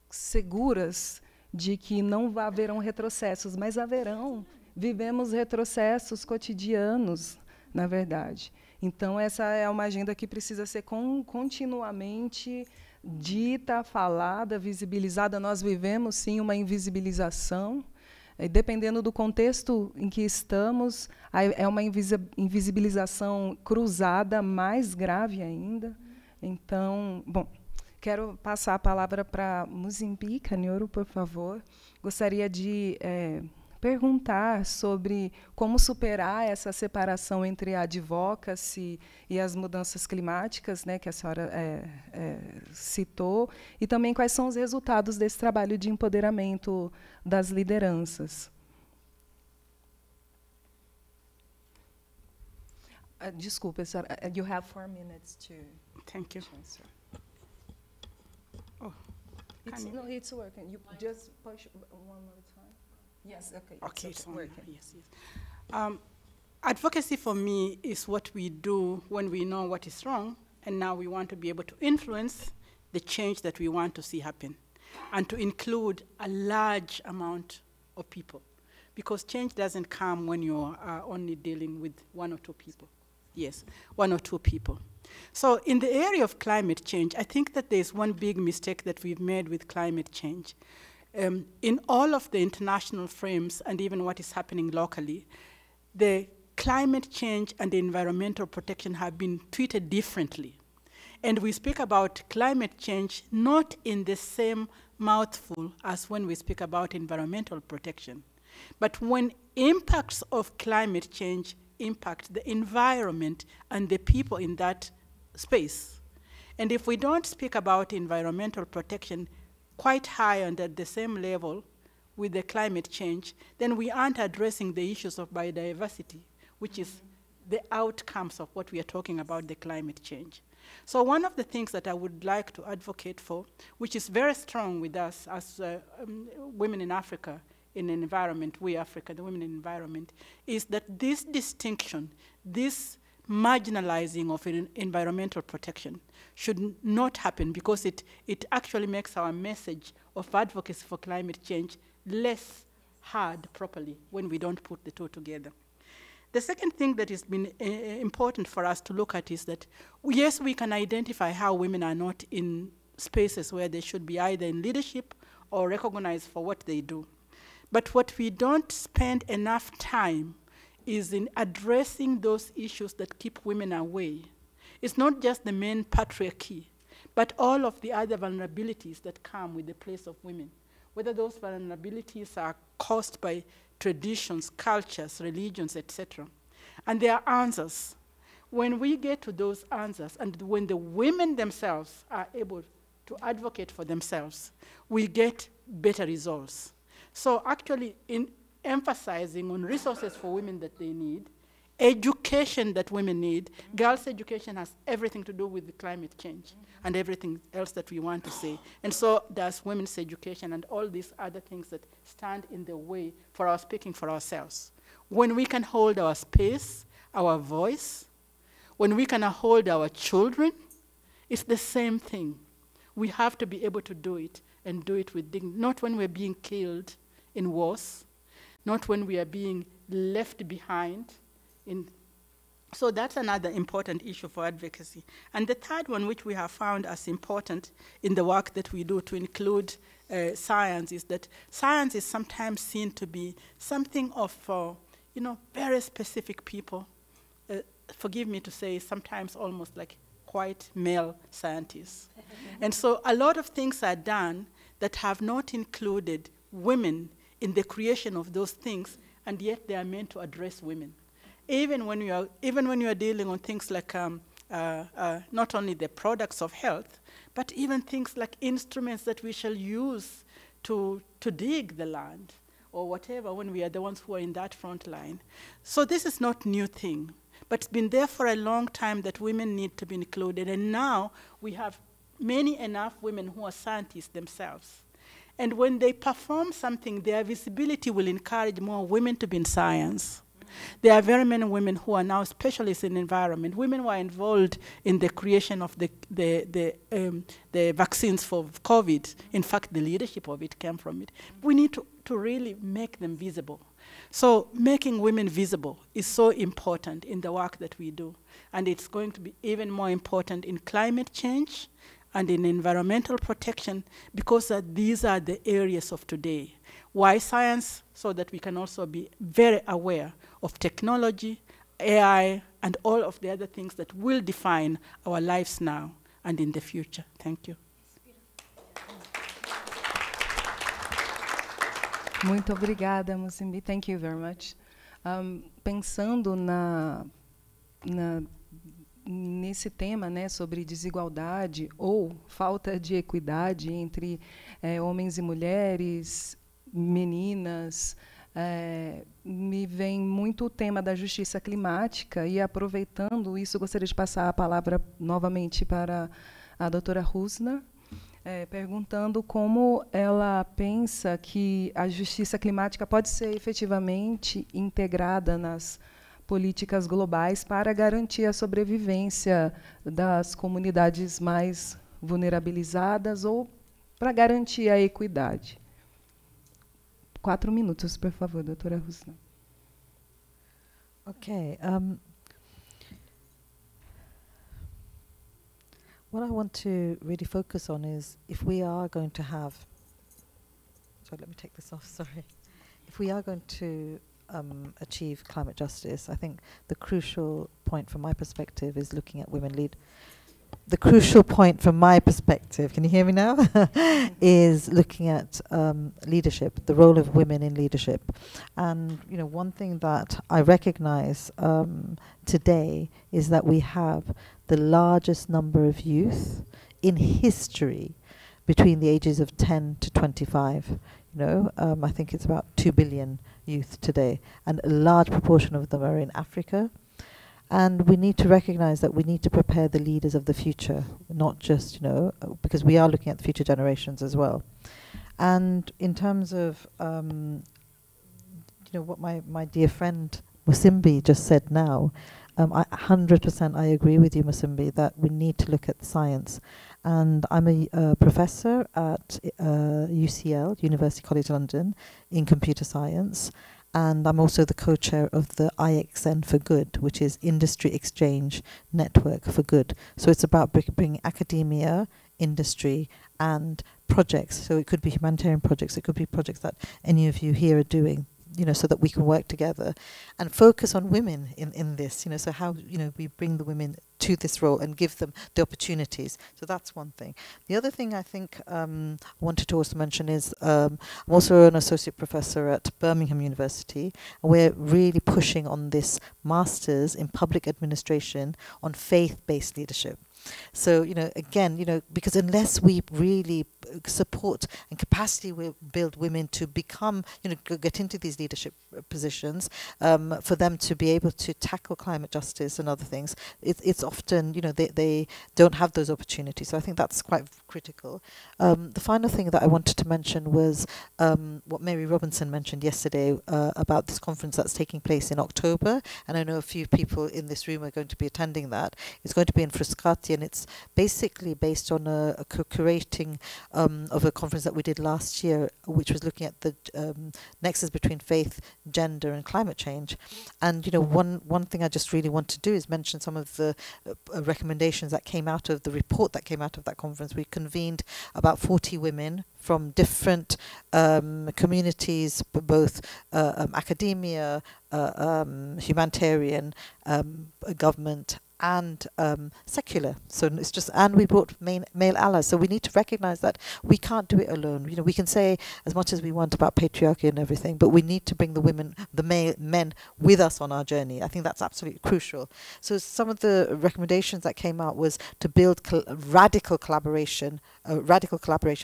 [SPEAKER 1] seguras de que não haverão retrocessos, mas haverão. Vivemos retrocessos cotidianos, na verdade. Então, essa é uma agenda que precisa ser continuamente dita, falada, visibilizada. Nós vivemos, sim, uma invisibilização. E, dependendo do contexto em que estamos, é uma invisibilização cruzada, mais grave ainda. Então, bom, quero passar a palavra para Musimbi, Kanyoro, por favor. Gostaria de perguntar sobre como superar essa separação entre a advocacy e as mudanças climáticas, né, que a senhora citou, e também quais são os resultados desse trabalho de empoderamento das lideranças. Desculpa, senhora, you have 4 minutes to
[SPEAKER 5] Thank you.
[SPEAKER 1] answer. Oh, it's working. You just push one more time. Yes, okay.
[SPEAKER 5] Okay,
[SPEAKER 1] it's
[SPEAKER 5] working. Yes. Advocacy for me is what we do when we know what is wrong, and now we want to be able to influence the change that we want to see happen, and to include a large amount of people, because change doesn't come when you are only dealing with 1 or 2 people. Yes, 1 or 2 people. So in the area of climate change, I think that there's one big mistake that we've made with climate change. In all of the international frames and even what is happening locally, the climate change and the environmental protection have been treated differently. And we speak about climate change not in the same mouthful as when we speak about environmental protection. But when impacts of climate change impact the environment and the people in that space. And if we don't speak about environmental protection quite high and at the same level with the climate change, then we aren't addressing the issues of biodiversity, which is the outcomes of what we are talking about, the climate change. So one of the things that I would like to advocate for, which is very strong with us as women in Africa, in an environment, we Africa, the women in environment, is that this distinction, this marginalizing of environmental protection should not happen, because it actually makes our message of advocacy for climate change less heard properly when we don't put the two together. The second thing that has been important for us to look at is that, yes, we can identify how women are not in spaces where they should be either in leadership or recognized for what they do. But what we don't spend enough time is in addressing those issues that keep women away. It's not just the main patriarchy, but all of the other vulnerabilities that come with the place of women, whether those vulnerabilities are caused by traditions, cultures, religions, etc. And there are answers. When we get to those answers, and when the women themselves are able to advocate for themselves, we get better results. So actually, in emphasizing on resources for women that they need, education that women need, girls' education has everything to do with the climate change and everything else that we want to say. And so does women's education and all these other things that stand in the way for our speaking for ourselves. When we can hold our space, our voice, when we can hold our children, it's the same thing. We have to be able to do it and do it with dignity, not when we're being killed in wars, not when we are being left behind. So that's another important issue for advocacy. And the third one, which we have found as important in the work that we do to include science, is that science is sometimes seen to be something of, very specific people. Forgive me to say, sometimes almost like quite male scientists. And so a lot of things are done that have not included women in the creation of those things, and yet they are meant to address women. Even when you are dealing on things like not only the products of health, but even things like instruments that we shall use to dig the land or whatever, when we are the ones who are in that front line. So this is not a new thing, but it's been there for a long time that women need to be included. And now we have many enough women who are scientists themselves. And when they perform something, their visibility will encourage more women to be in science. There are very many women who are now specialists in environment. Women who are involved in the creation of the vaccines for COVID. In fact, the leadership of it came from it. We need to really make them visible. So making women visible is so important in the work that we do. And it's going to be even more important in climate change and in environmental protection, because these are the areas of today. Why science? So that we can also be very aware of technology, AI, and all of the other things that will define our lives now and in the future. Thank you.
[SPEAKER 1] Muito obrigada, Musimbi. Thank you very much. Pensando nesse tema, né, sobre desigualdade ou falta de equidade entre homens e mulheres, meninas, me vem muito o tema da justiça climática, e aproveitando isso, gostaria de passar a palavra novamente para a doutora Husna, perguntando como ela pensa que a justiça climática pode ser efetivamente integrada nas políticas globais para garantir a sobrevivência das comunidades mais vulnerabilizadas ou para garantir a equidade. 4 minutos, por favor, doutora Husna.
[SPEAKER 7] Okay. What I want to really focus on is if we are going to have... Sorry, let me take this off, sorry. If we are going to achieve climate justice, I think the crucial point from my perspective is looking at women lead. The crucial point from my perspective, can you hear me now? Is looking at leadership, the role of women in leadership. And one thing that I recognize today is that we have the largest number of youth in history between the ages of 10 to 25. I think it's about 2 billion youth today, and a large proportion of them are in Africa. And we need to recognize that we need to prepare the leaders of the future, not just, because we are looking at the future generations as well. And in terms of, what my dear friend Musimbi just said now, 100% I agree with you, Musimbi, that we need to look at science. And I'm a professor at UCL, University College London, in computer science. And I'm also the co-chair of the IXN for Good, which is Industry Exchange Network for Good. So it's about bringing academia, industry, and projects. So it could be humanitarian projects. It could be projects that any of you here are doing. so that we can work together and focus on women in this, so how, we bring the women to this role and give them the opportunities. So that's one thing. The other thing I think I wanted to also mention is I'm also an associate professor at Birmingham University, and we're really pushing on this Masters in Public Administration on faith-based leadership. So, again, because unless we really support and capacity build women to become, get into these leadership positions, for them to be able to tackle climate justice and other things, it's often, they don't have those opportunities. So I think that's quite critical. The final thing that I wanted to mention was what Mary Robinson mentioned yesterday about this conference that's taking place in October, and I know a few people in this room are going to be attending that. It's going to be in Frascati, and it's basically based on a curating of a conference that we did last year, which was looking at the nexus between faith, gender, and climate change. And one thing I just really want to do is mention some of the recommendations that came out of the report that came out of that conference. We convened about 40 women from different communities, both academia, humanitarian, government, and secular. So it's just, and we brought male allies. So we need to recognize that we can't do it alone. We can say as much as we want about patriarchy and everything, but we need to bring the women, the men with us on our journey. I think that's absolutely crucial. So some of the recommendations that came out was to build radical collaboration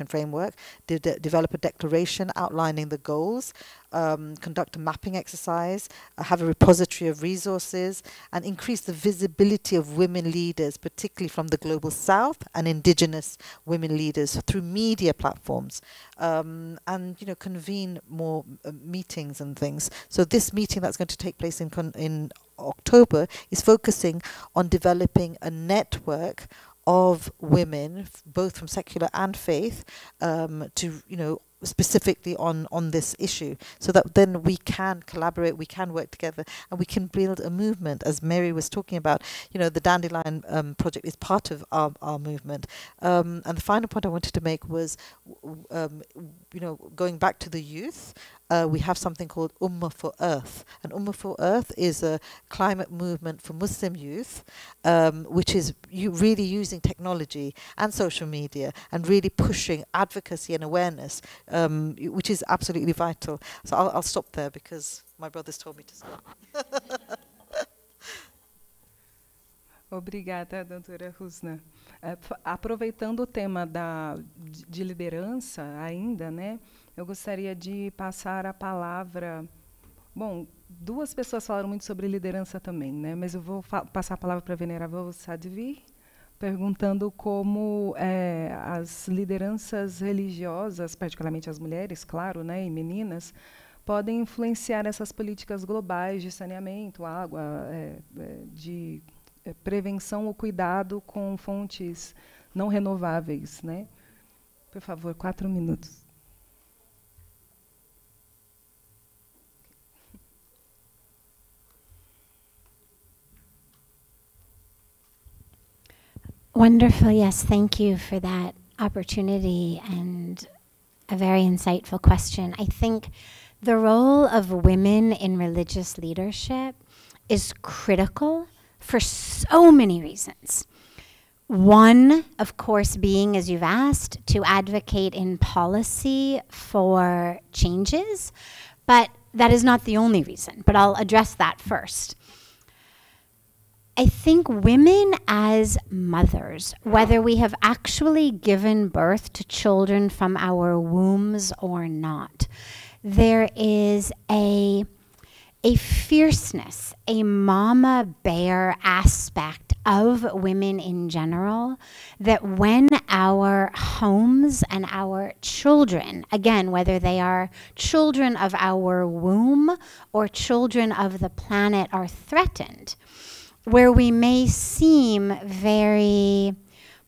[SPEAKER 7] framework, develop a declaration outlining the goals, conduct a mapping exercise, have a repository of resources, and increase the visibility of women leaders, particularly from the global south, and indigenous women leaders through media platforms, and convene more meetings and things. So this meeting that's going to take place in October is focusing on developing a network of women, both from secular and faith, to specifically on this issue, so that then we can collaborate, we can work together, and we can build a movement. As Mary was talking about, the Dandelion project is part of our movement. And the final point I wanted to make was, going back to the youth, we have something called Ummah for Earth. And Ummah for Earth is a climate movement for Muslim youth, which is really using technology and social media and really pushing advocacy and awareness, which is absolutely vital. So I'll stop there because my brothers told me to stop.
[SPEAKER 1] Obrigada, doutora Husna. Aproveitando o tema de liderança ainda, né? Eu gostaria de passar a palavra. Bom, duas pessoas falaram muito sobre liderança também, né? Mas eu vou passar a palavra para a venerável Sadhvi, perguntando como as lideranças religiosas, particularmente as mulheres, claro, né, e meninas, podem influenciar essas políticas globais de saneamento, água, de prevenção ou cuidado com fontes não renováveis, né? Por favor, 4 minutos.
[SPEAKER 4] Wonderful. Yes, thank you for that opportunity and a very insightful question. I think the role of women in religious leadership is critical for so many reasons. One, of course, being, as you've asked, to advocate in policy for changes, but that is not the only reason, but I'll address that first. I think women as mothers, whether we have actually given birth to children from our wombs or not, there is a fierceness, a mama bear aspect of women in general, that when our homes and our children, again, whether they are children of our womb or children of the planet, are threatened, where we may seem very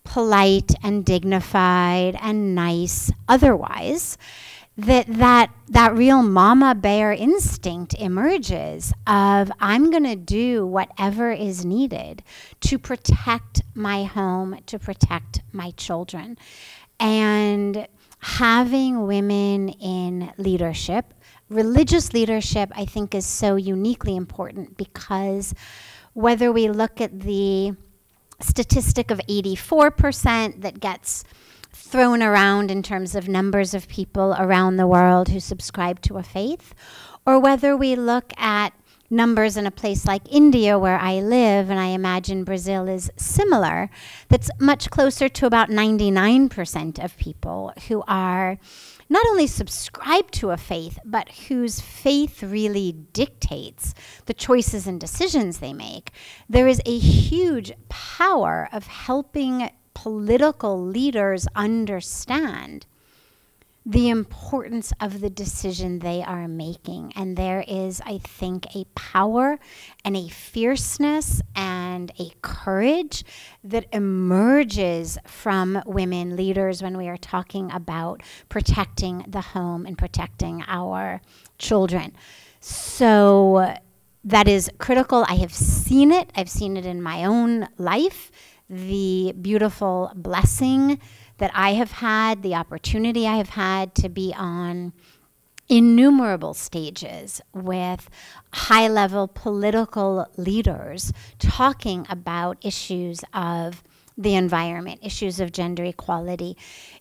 [SPEAKER 4] polite and dignified and nice otherwise, that real mama bear instinct emerges of, I'm going to do whatever is needed to protect my home, to protect my children. And having women in leadership, religious leadership, I think, is so uniquely important because whether we look at the statistic of 84% that gets thrown around in terms of numbers of people around the world who subscribe to a faith, or whether we look at numbers in a place like India where I live, and I imagine Brazil is similar, that's much closer to about 99% of people who are not only subscribe to a faith, but whose faith really dictates the choices and decisions they make. There is a huge power of helping political leaders understand the importance of the decision they are making. And there is, I think, a power and a fierceness and a courage that emerges from women leaders when we are talking about protecting the home and protecting our children. So that is critical. I have seen it. I've seen it in my own life. The beautiful blessing that I have had, the opportunity I have had to be on innumerable stages with high-level political leaders talking about issues of the environment, issues of gender equality,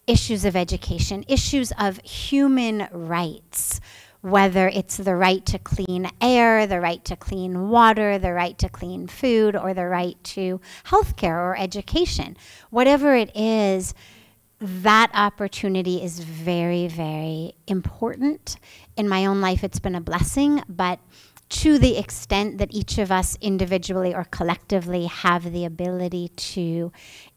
[SPEAKER 4] issues of education, issues of human rights, whether it's the right to clean air, the right to clean water, the right to clean food, or the right to healthcare or education. Whatever it is, that opportunity is very, very important. In my own life, it's been a blessing, but to the extent that each of us individually or collectively have the ability to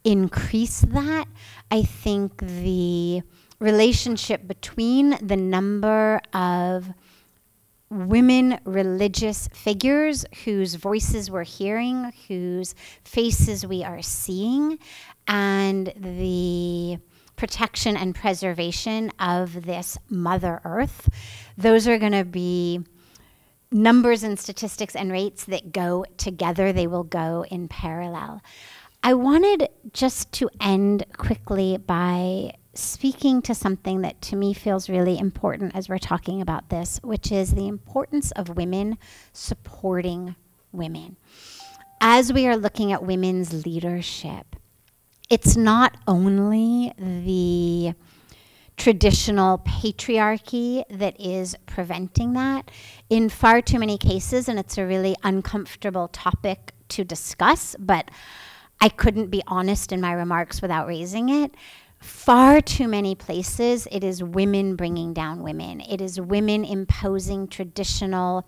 [SPEAKER 4] increase that, I think the relationship between the number of women religious figures whose voices we're hearing, whose faces we are seeing, and the protection and preservation of this Mother Earth, those are going to be numbers and statistics and rates that go together. They will go in parallel. I wanted just to end quickly by speaking to something that to me feels really important as we're talking about this, which is the importance of women supporting women. As we are looking at women's leadership, it's not only the traditional patriarchy that is preventing that. In far too many cases, and it's a really uncomfortable topic to discuss, but I couldn't be honest in my remarks without raising it. Far too many places, it is women bringing down women. It is women imposing traditional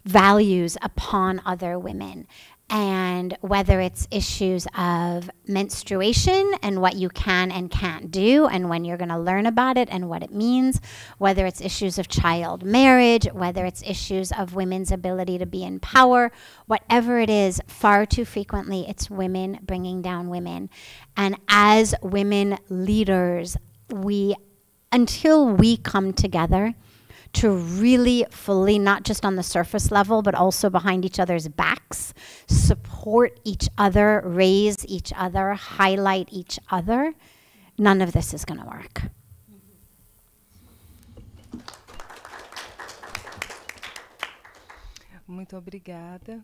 [SPEAKER 4] values upon other women. And whether it's issues of menstruation and what you can and can't do and when you're going to learn about it and what it means, whether it's issues of child marriage, whether it's issues of women's ability to be in power, whatever it is, far too frequently it's women bringing down women. And as women leaders, until we come together to really fully, not just on the surface level, but also behind each other's backs, support each other, raise each other, highlight each other, none of this is going to work.
[SPEAKER 1] Muito obrigada.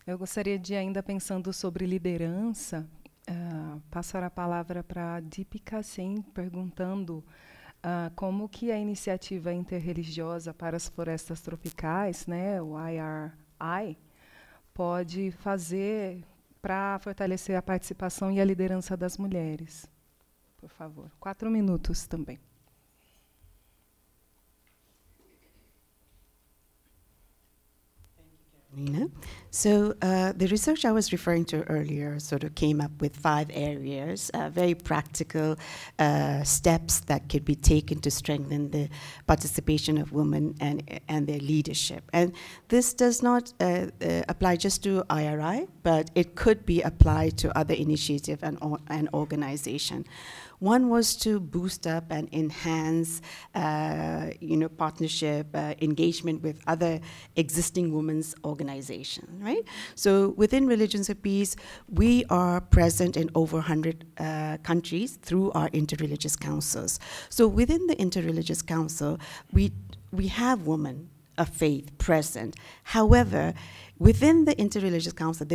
[SPEAKER 1] Eu gostaria de, ainda pensando sobre liderança, passar a palavra para Deepika, sim, perguntando como que a iniciativa interreligiosa para as florestas tropicais, né, o IRI, pode fazer para fortalecer a participação e a liderança das mulheres. Por favor, 4 minutos também.
[SPEAKER 2] So the research I was referring to earlier sort of came up with 5 areas, very practical steps that could be taken to strengthen the participation of women and their leadership. And this does not apply just to IRI, but it could be applied to other initiatives and organization. One was to boost up and enhance, partnership, engagement with other existing women's organizations, right? So within Religions of Peace, we are present in over 100 countries through our interreligious councils. So within the interreligious council, we we have women of faith present. However, within the Interreligious Council,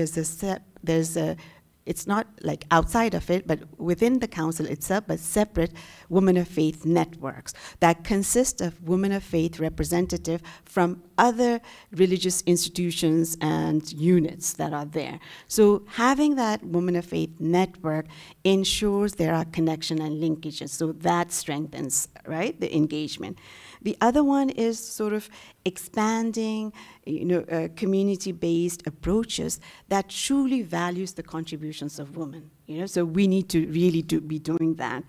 [SPEAKER 2] it's not like outside of it, but within the council itself, but separate women of faith networks that consist of women of faith representative from other religious institutions and units that are there. So having that women of faith network ensures there are connection and linkages, so that strengthens, right, the engagement. The other one is sort of expanding, community-based approaches that truly values the contributions of women. So we need to really be doing that.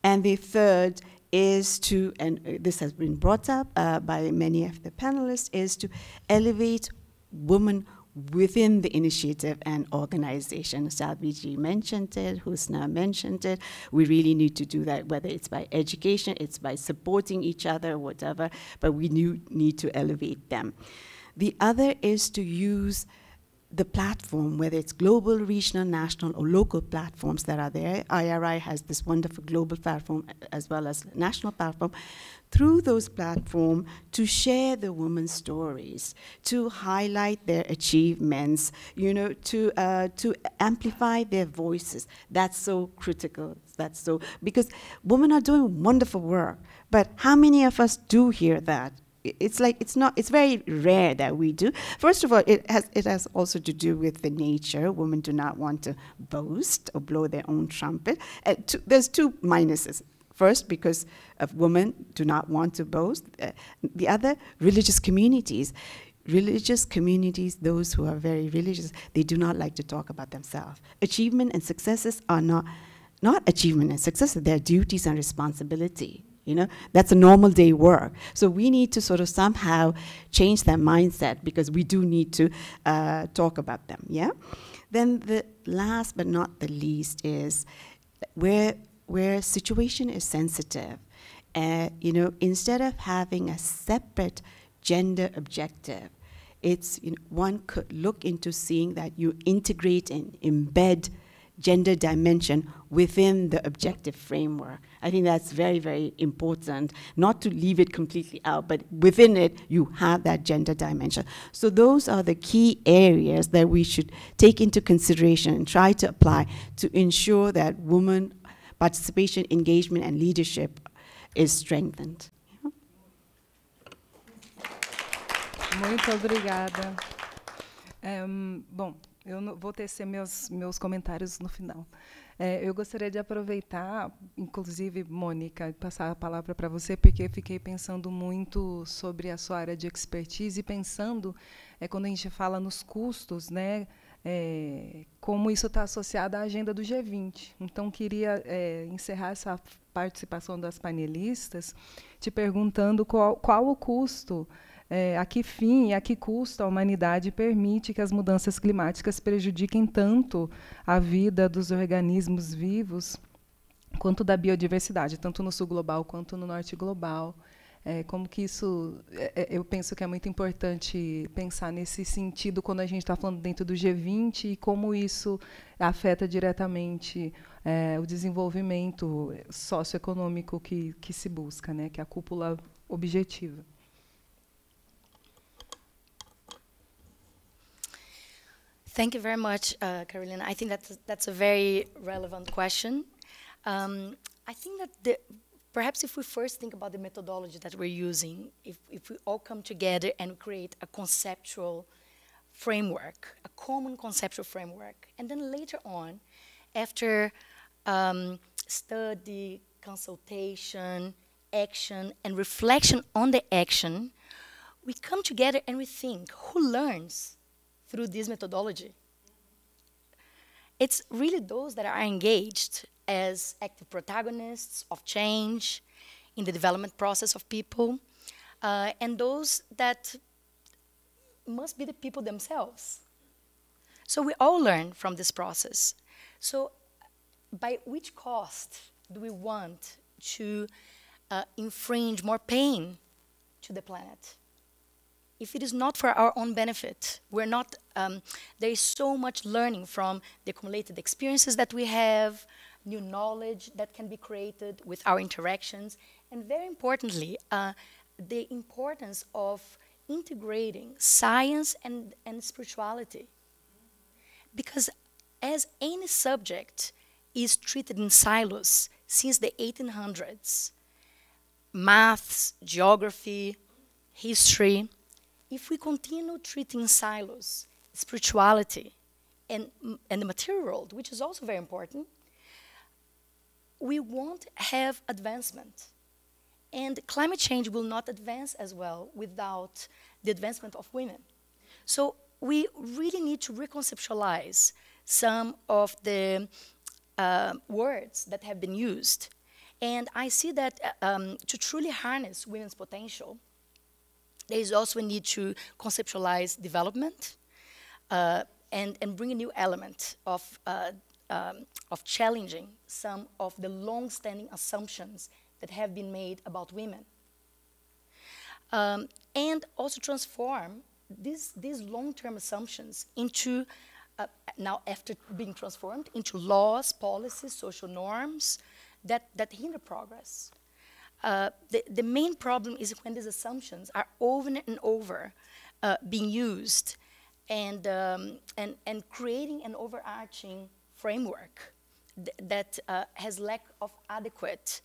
[SPEAKER 2] And the third is to, and this has been brought up by many of the panelists, is to elevate women within the initiative and organization. Sadhvi mentioned it, Husna mentioned it. We really need to do that, whether it's by education, it's by supporting each other, whatever, but we need to elevate them. The other is to use the platform, whether it's global, regional, national, or local platforms that are there. IRI has this wonderful global platform as well as national platform. Through those platforms, to share the women's stories, to highlight their achievements, to amplify their voices. That's so critical. Because women are doing wonderful work, but how many of us do hear that? It's very rare that we do. First of all, it has also to do with the nature. Women do not want to boast or blow their own trumpet. There's two minuses. First, because of women do not want to boast. The other, religious communities. Religious communities, those who are very religious, they do not like to talk about themselves. Achievement and successes are not achievement and successes, they're duties and responsibility. That's a normal day work. So we need to sort of somehow change that mindset, because we do need to talk about them, yeah? Then the last but not the least is where situation is sensitive, instead of having a separate gender objective, one could look into seeing that you integrate and embed gender dimension within the objective framework. I think that's very, very important, not to leave it completely out, but within it, you have that gender dimension. So those are the key areas that we should take into consideration and try to apply to ensure that women participation, engagement, and leadership is strengthened.
[SPEAKER 1] Muito obrigada. Bom, eu vou tecer meus comentários no final. Eu gostaria de aproveitar, inclusive, Mônica, passar a palavra para você, porque eu fiquei pensando muito sobre a sua área de expertise e pensando, quando a gente fala nos custos, né, como isso está associado à agenda do G20. Então, queria encerrar essa participação das panelistas te perguntando qual o custo, a que fim e a que custo a humanidade permite que as mudanças climáticas prejudiquem tanto a vida dos organismos vivos quanto da biodiversidade, tanto no sul global quanto no norte global. Como que isso, eu penso que é muito importante pensar nesse sentido quando a gente está falando dentro do G20 e como isso afeta diretamente o desenvolvimento socioeconômico que se busca, né, que é a cúpula objetiva.
[SPEAKER 6] Thank you very much, Carolina. I think that's a very relevant question. I think that perhaps if we first think about the methodology that we're using, if we all come together and create a conceptual framework, a common conceptual framework, and then later on, after study, consultation, action, and reflection on the action, we come together and we think, who learns through this methodology? It's really those that are engaged as active protagonists of change in the development process of people, and those that must be the people themselves. So we all learn from this process. So by which cost do we want to infringe more pain to the planet? If it is not for our own benefit, we're not, there is so much learning from the accumulated experiences that we have, new knowledge that can be created with our interactions, and very importantly, the importance of integrating science and spirituality. Because as any subject is treated in silos since the 1800s, maths, geography, history, if we continue treating silos, spirituality, and the material world, which is also very important, we won't have advancement. And climate change will not advance as well without the advancement of women. So we really need to reconceptualize some of the words that have been used. And I see that to truly harness women's potential, there is also a need to conceptualize development and bring a new element of challenging some of the long-standing assumptions that have been made about women. And also transform these long-term assumptions into, now after being transformed, into laws, policies, social norms that hinder progress. The main problem is when these assumptions are over and over being used and creating an overarching framework that has lack of adequate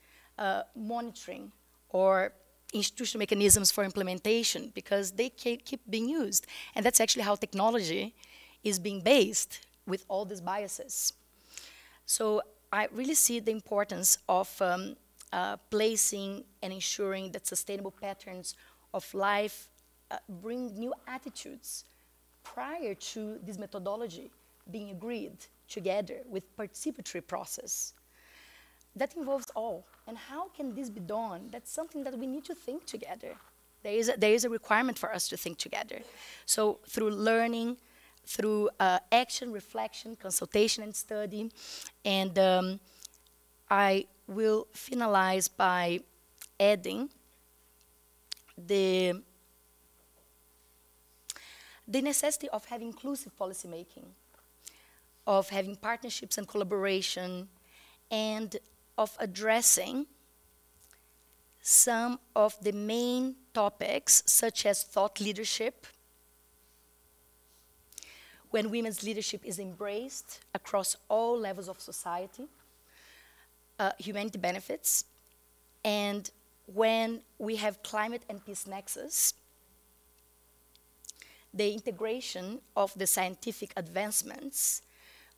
[SPEAKER 6] monitoring or institutional mechanisms for implementation, because they keep being used. And that's actually how technology is being based with all these biases. So I really see the importance of placing and ensuring that sustainable patterns of life bring new attitudes prior to this methodology being agreed together with participatory process. That involves all. And how can this be done? That's something that we need to think together. There is a requirement for us to think together. So through learning, through action, reflection, consultation, and study. And I will finalize by adding the necessity of having inclusive policymaking, of having partnerships and collaboration, and of addressing some of the main topics, such as thought leadership, when women's leadership is embraced across all levels of society, humanity benefits, and when we have climate and peace nexus, the integration of the scientific advancements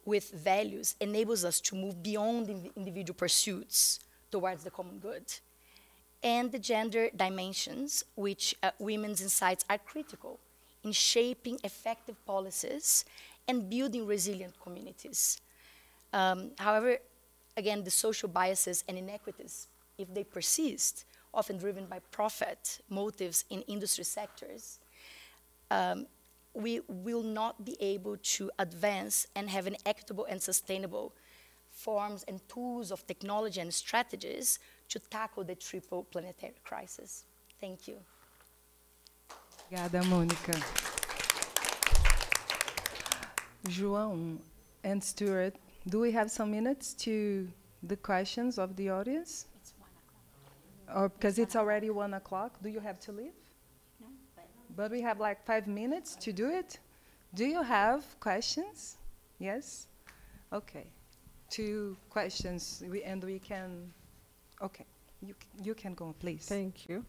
[SPEAKER 6] with values enables us to move beyond individual pursuits towards the common good. And the gender dimensions, which women's insights are critical in shaping effective policies and building resilient communities. However, again, the social biases and inequities, if they persist, often driven by profit motives in industry sectors, we will not be able to advance and have an equitable and sustainable forms and tools of technology and strategies to tackle the triple planetary crisis. Thank you.
[SPEAKER 1] Obrigada, Mônica. João and Stuart, do we have some minutes to the questions of the audience?
[SPEAKER 4] It's 1 o'clock.
[SPEAKER 1] Or because it's already 1 o'clock, do you have to leave?
[SPEAKER 4] No,
[SPEAKER 1] But we have like 5 minutes to do it. Do you have questions? Yes? Okay. 2 questions, and we can, okay. You can go, please.
[SPEAKER 8] Thank you.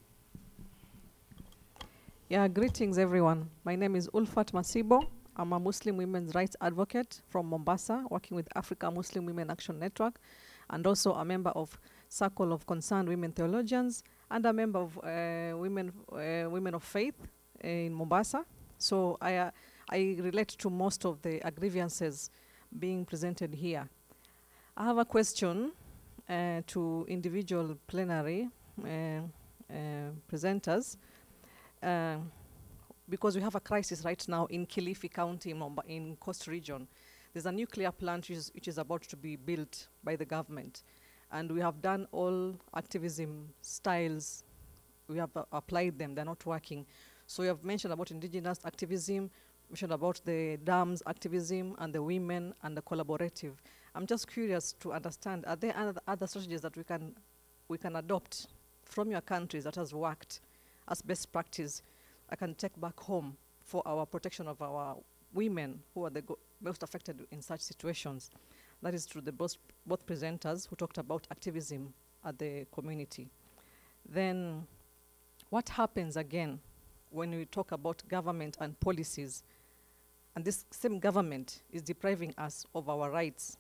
[SPEAKER 8] Yeah, greetings everyone. My name is Ulfat Masibo. I'm a Muslim women's rights advocate from Mombasa, working with Africa Muslim Women Action Network, and also a member of Circle of Concerned Women Theologians, and a member of Women of Faith in Mombasa. So I relate to most of the grievances being presented here. I have a question to individual plenary presenters. Because we have a crisis right now in Kilifi County in Coast Region. There's a nuclear plant which is about to be built by the government. And we have done all activism styles. We have applied them, they're not working. So we have mentioned about indigenous activism, mentioned about the dams activism and the women and the collaborative. I'm just curious to understand, are there other strategies that we can adopt from your countries that has worked as best practice I can take back home for our protection of our women who are the most affected in such situations. That is through the both presenters who talked about activism at the community. Then what happens again when we talk about government and policies, and this same government is depriving us of our rights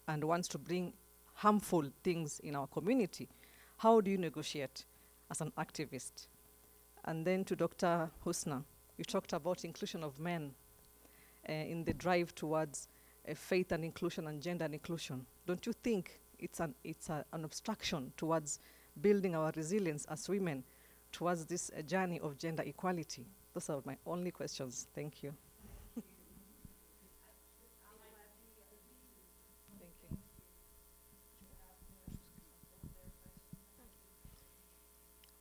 [SPEAKER 8] and wants to bring harmful things in our community? How do you negotiate as an activist? And then to Dr. Husna, you talked about inclusion of men in the drive towards faith and inclusion and gender and inclusion. Don't you think it's an obstruction towards building our resilience as women towards this journey of gender equality? Those are my only questions. Thank you.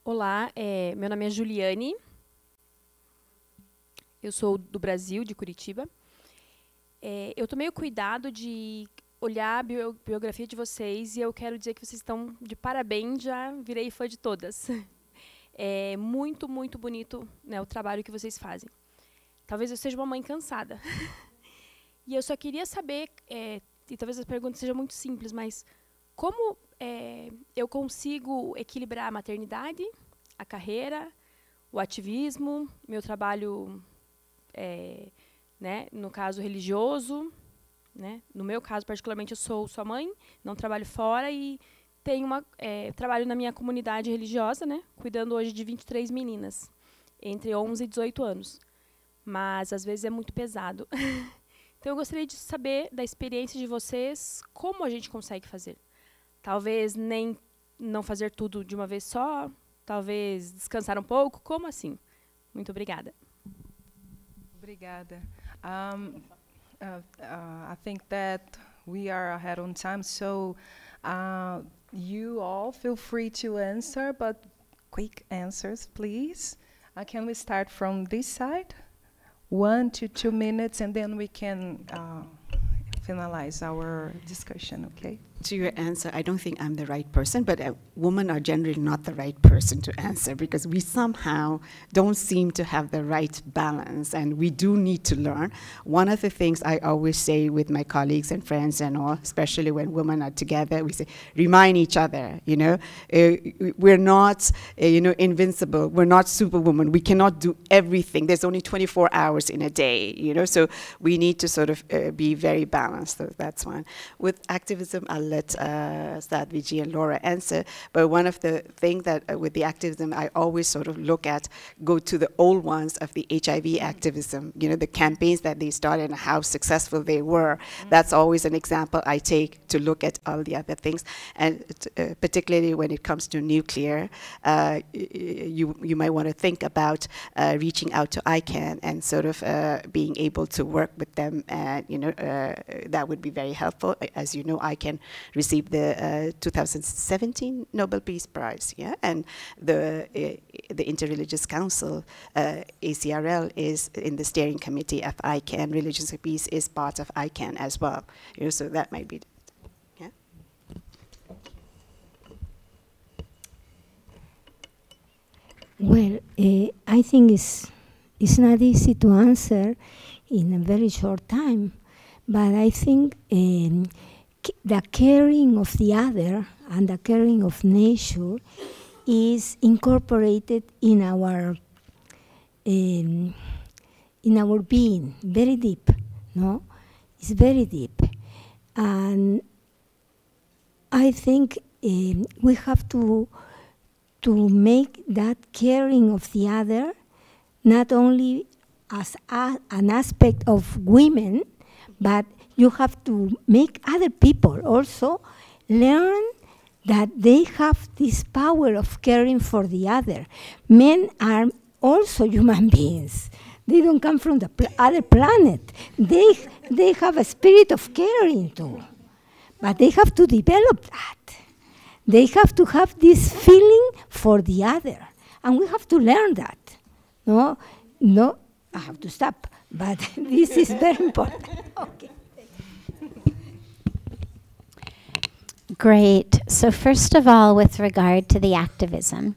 [SPEAKER 9] Olá, meu nome é Juliane, eu sou do Brasil, de Curitiba. Eu tomei o cuidado de olhar a biografia de vocês e eu quero dizer que vocês estão de parabéns, já virei fã de todas. É muito, muito bonito, né, o trabalho que vocês fazem. Talvez eu seja uma mãe cansada. E eu só queria saber, e talvez a pergunta seja muito simples, mas como eu consigo equilibrar a maternidade, a carreira, o ativismo, meu trabalho, né, no caso religioso, né? No meu caso, particularmente, eu sou sua mãe, não trabalho fora e tenho trabalho na minha comunidade religiosa, né, cuidando hoje de 23 meninas, entre 11 e 18 anos. Mas, às vezes, é muito pesado. Então, eu gostaria de saber da experiência de vocês, como a gente consegue fazer. Talvez não fazer tudo de uma vez só, talvez descansar um pouco, como assim? Muito obrigada.
[SPEAKER 1] Obrigada. I think that we are ahead on time, so you all feel free to answer, but quick answers, please. Can we start from this side? 1 to 2 minutes, and then we can finalize our discussion, okay?
[SPEAKER 2] To your answer, I don't think I'm the right person, but women are generally not the right person to answer because we somehow don't seem to have the right balance, and we do need to learn. One of the things I always say with my colleagues and friends and all, especially when women are together, we say, remind each other, you know, we're not, invincible. We're not superwoman. We cannot do everything. There's only 24 hours in a day, you know, so we need to sort of be very balanced. So that's one. With activism, I'll let Sadhvi and Laura answer, but one of the things that with the activism I always sort of go to the old ones of the HIV activism, you know, the campaigns that they started and how successful they were. That's always an example I take to look at all the other things, and particularly when it comes to nuclear, you might want to think about reaching out to ICANN and sort of being able to work with them, and that would be very helpful. As you know, ICANN received the 2017 Nobel Peace Prize, yeah, and the Interreligious Council, ACRL, is in the steering committee of ICANN. Religions of Peace is part of ICANN as well, you know, so that might be, yeah.
[SPEAKER 3] Well, I think it's not easy to answer in a very short time, but I think the caring of the other and the caring of nature is incorporated in our being, very deep, no? It's very deep. And I think we have to make that caring of the other not only as an aspect of women, but you have to make other people also learn that they have this power of caring for the other. Men are also human beings. They don't come from the other planet. They have a spirit of caring too. But they have to develop that. They have to have this feeling for the other. And we have to learn that. No, I have to stop. But this is very important. Okay.
[SPEAKER 4] Great. So first of all, with regard to the activism,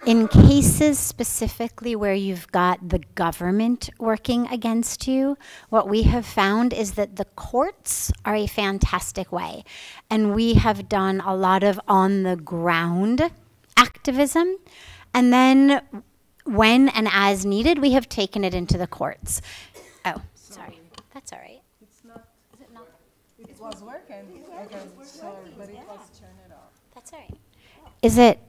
[SPEAKER 4] In cases specifically where you've got the government working against you, what we have found is that the courts are a fantastic way. And we have done a lot of on-the-ground activism. And then when and as needed, we have taken it into the courts. Oh, sorry. That's all right.
[SPEAKER 1] It's not.
[SPEAKER 4] Is it not?
[SPEAKER 1] It was working. Okay, sorry, but it was turned it off.
[SPEAKER 4] That's all right. Is it?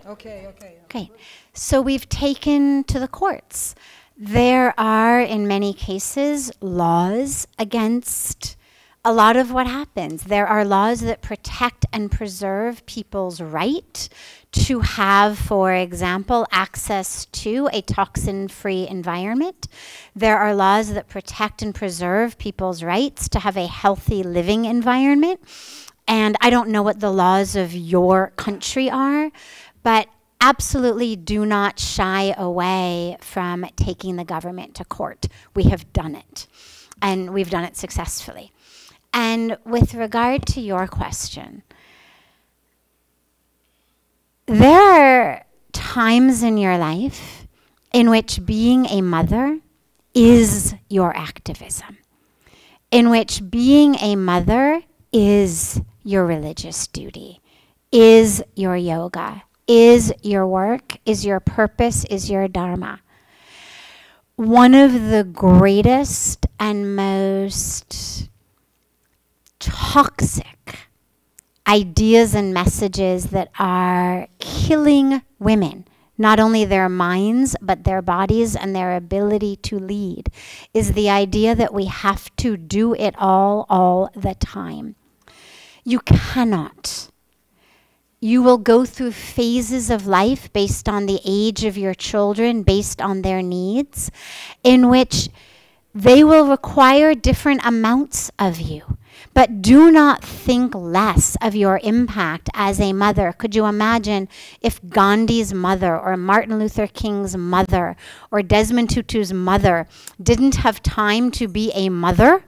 [SPEAKER 1] Okay, okay.
[SPEAKER 4] Okay, so we've taken to the courts. There are, in many cases, laws against a lot of what happens. There are laws that protect and preserve people's right to have, for example, access to a toxin-free environment. There are laws that protect and preserve people's rights to have a healthy living environment. And I don't know what the laws of your country are, but absolutely do not shy away from taking the government to court. We have done it, and we've done it successfully. And with regard to your question, there are times in your life in which being a mother is your activism, in which being a mother is your religious duty, is your yoga, is your work, is your purpose, is your dharma. One of the greatest and most toxic ideas and messages that are killing women, not only their minds, but their bodies and their ability to lead, is the idea that we have to do it all the time. You cannot. You will go through phases of life based on the age of your children, based on their needs, in which they will require different amounts of you. But do not think less of your impact as a mother. Could you imagine if Gandhi's mother or Martin Luther King's mother or Desmond Tutu's mother didn't have time to be a mother,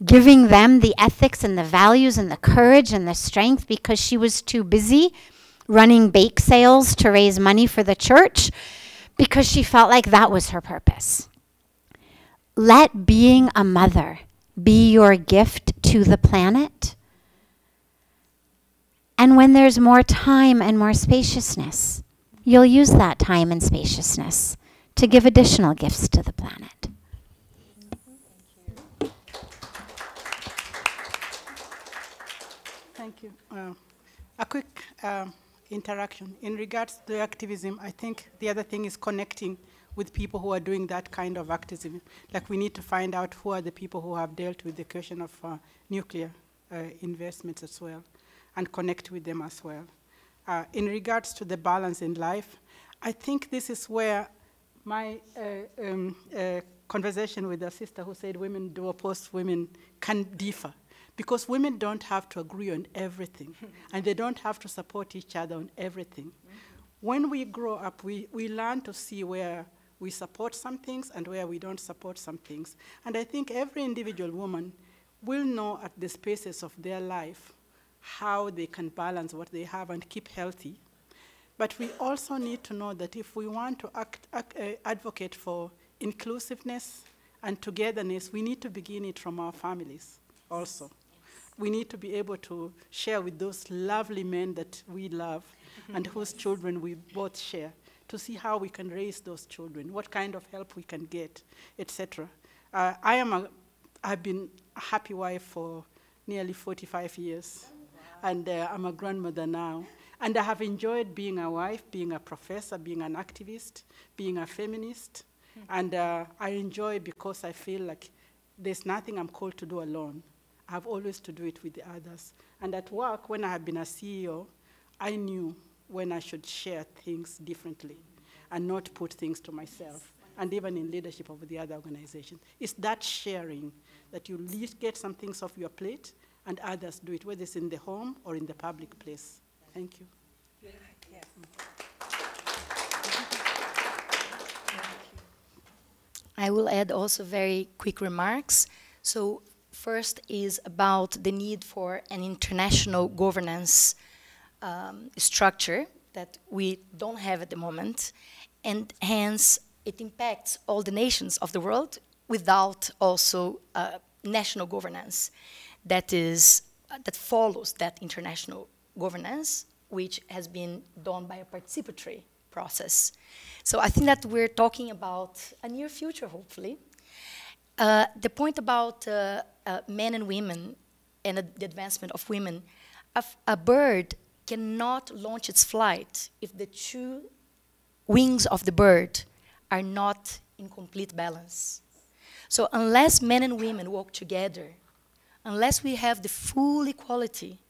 [SPEAKER 4] giving them the ethics and the values and the courage and the strength because she was too busy running bake sales to raise money for the church because she felt like that was her purpose. Let being a mother be your gift to the planet. And when there's more time and more spaciousness, you'll use that time and spaciousness to give additional gifts to the planet.
[SPEAKER 5] Thank you. A quick interaction. In regards to activism, I think the other thing is connecting with people who are doing that kind of activism. Like we need to find out who are the people who have dealt with the question of nuclear investments as well, and connect with them as well. In regards to the balance in life, I think this is where my conversation with a sister who said women do oppose women can differ. Because women don't have to agree on everything, and they don't have to support each other on everything. When we grow up, we learn to see where we support some things and where we don't support some things. And I think every individual woman will know at the spaces of their life how they can balance what they have and keep healthy. But we also need to know that if we want to advocate for inclusiveness and togetherness, we need to begin it from our families also. We need to be able to share with those lovely men that we love and whose children we both share, to see how we can raise those children, what kind of help we can get, etc. I've been a happy wife for nearly 45 years, and I'm a grandmother now. And I have enjoyed being a wife, being a professor, being an activist, being a feminist. And I enjoy because I feel like there's nothing I'm called to do alone. I have always to do it with the others. And at work, when I have been a CEO, I knew when I should share things differently and not put things to myself. And even in leadership of the other organization, it's that sharing that you get some things off your plate and others do it, whether it's in the home or in the public place. Thank you. Yeah.
[SPEAKER 6] I will add also very quick remarks. So first is about the need for an international governance structure that we don't have at the moment, and hence it impacts all the nations of the world without also national governance that follows that international governance, which has been done by a participatory process. So I think that we're talking about a near future, hopefully. The point about men and women and the advancement of women, a bird cannot launch its flight if the two wings of the bird are not in complete balance. So unless men and women work together, unless we have the full equality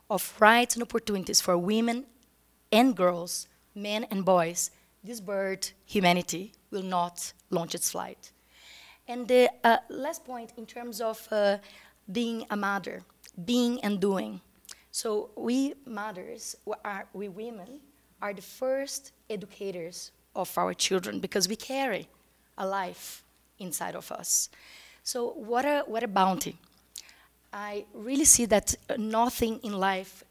[SPEAKER 6] of rights and opportunities for women and girls, men and boys, this bird, humanity, will not launch its flight. And the last point in terms of being a mother, being and doing. So we mothers, we women, are the first educators of our children because we carry a life inside of us. So what a bounty. I really see that nothing in life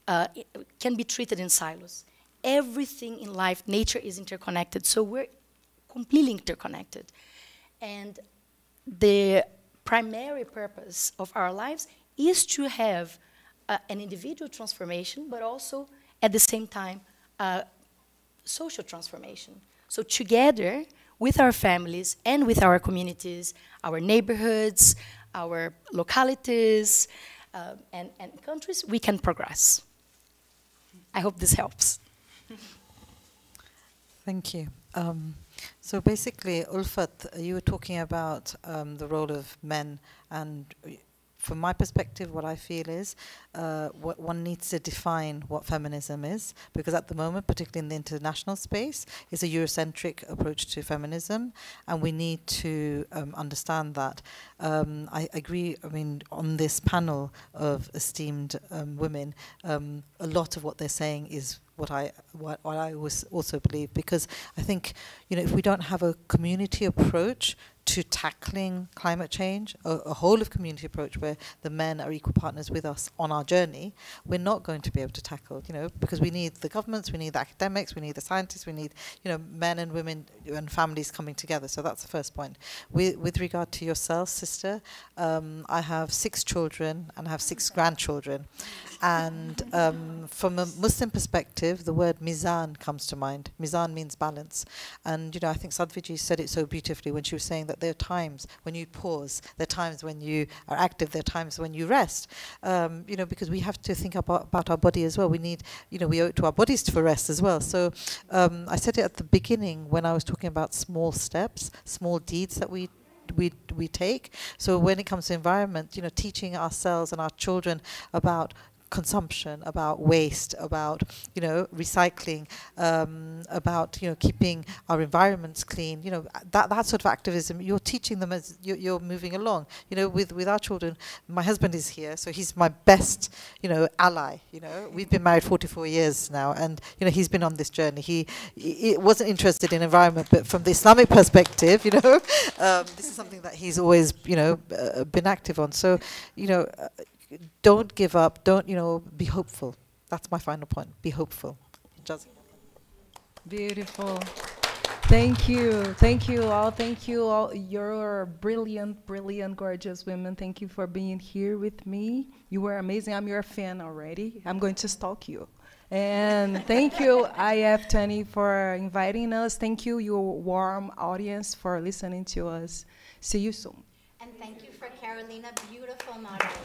[SPEAKER 6] can be treated in silos. Everything in life, nature is interconnected, so we're completely interconnected. And the primary purpose of our lives is to have an individual transformation, but also, at the same time, social transformation. So together, with our families and with our communities, our neighborhoods, our localities, and countries, we can progress. I hope this helps.
[SPEAKER 7] Thank you. So basically, Ulfat, you were talking about the role of men, and from my perspective, what I feel is what one needs to define what feminism is, because at the moment, particularly in the international space, it's a Eurocentric approach to feminism, and we need to understand that. I agree, I mean, on this panel of esteemed women, a lot of what they're saying is what I also believe, because I think, you know, if we don't have a community approach to tackling climate change, a whole of community approach where the men are equal partners with us on our journey, we're not going to be able to tackle, you know, because we need the governments, we need the academics, we need the scientists, we need, you know, men and women and families coming together. So that's the first point. With regard to yourself, sister, I have 6 children and I have 6 grandchildren. And from a Muslim perspective, the word mizan comes to mind. Mizan means balance. And, you know, I think Sadhvi said it so beautifully when she was saying that there are times when you pause, there are times when you are active, there are times when you rest. You know, because we have to think about our body as well. We need, you know, we owe it to our bodies for rest as well. So I said it at the beginning when I was talking about small steps, small deeds that we take. So when it comes to environment, you know, teaching ourselves and our children about consumption, about waste, about, you know, recycling, about, you know, keeping our environments clean, you know, that sort of activism, you're teaching them as you're moving along. You know, with our children, my husband is here, so he's my best, you know, ally. You know, we've been married 44 years now, and, you know, he's been on this journey. He wasn't interested in environment, but from the Islamic perspective, you know, this is something that he's always, you know, been active on. So, you know, don't give up, don't, you know, be hopeful. That's my final point, be hopeful.
[SPEAKER 1] Beautiful. Thank you. Thank you all. Thank you all. You're brilliant, brilliant, gorgeous women. Thank you for being here with me. You were amazing. I'm your fan already. I'm going to stalk you. And thank you, IF20, for inviting us. Thank you, your warm audience, for listening to us. See you soon.
[SPEAKER 4] And thank you for Carolina, beautiful moderating.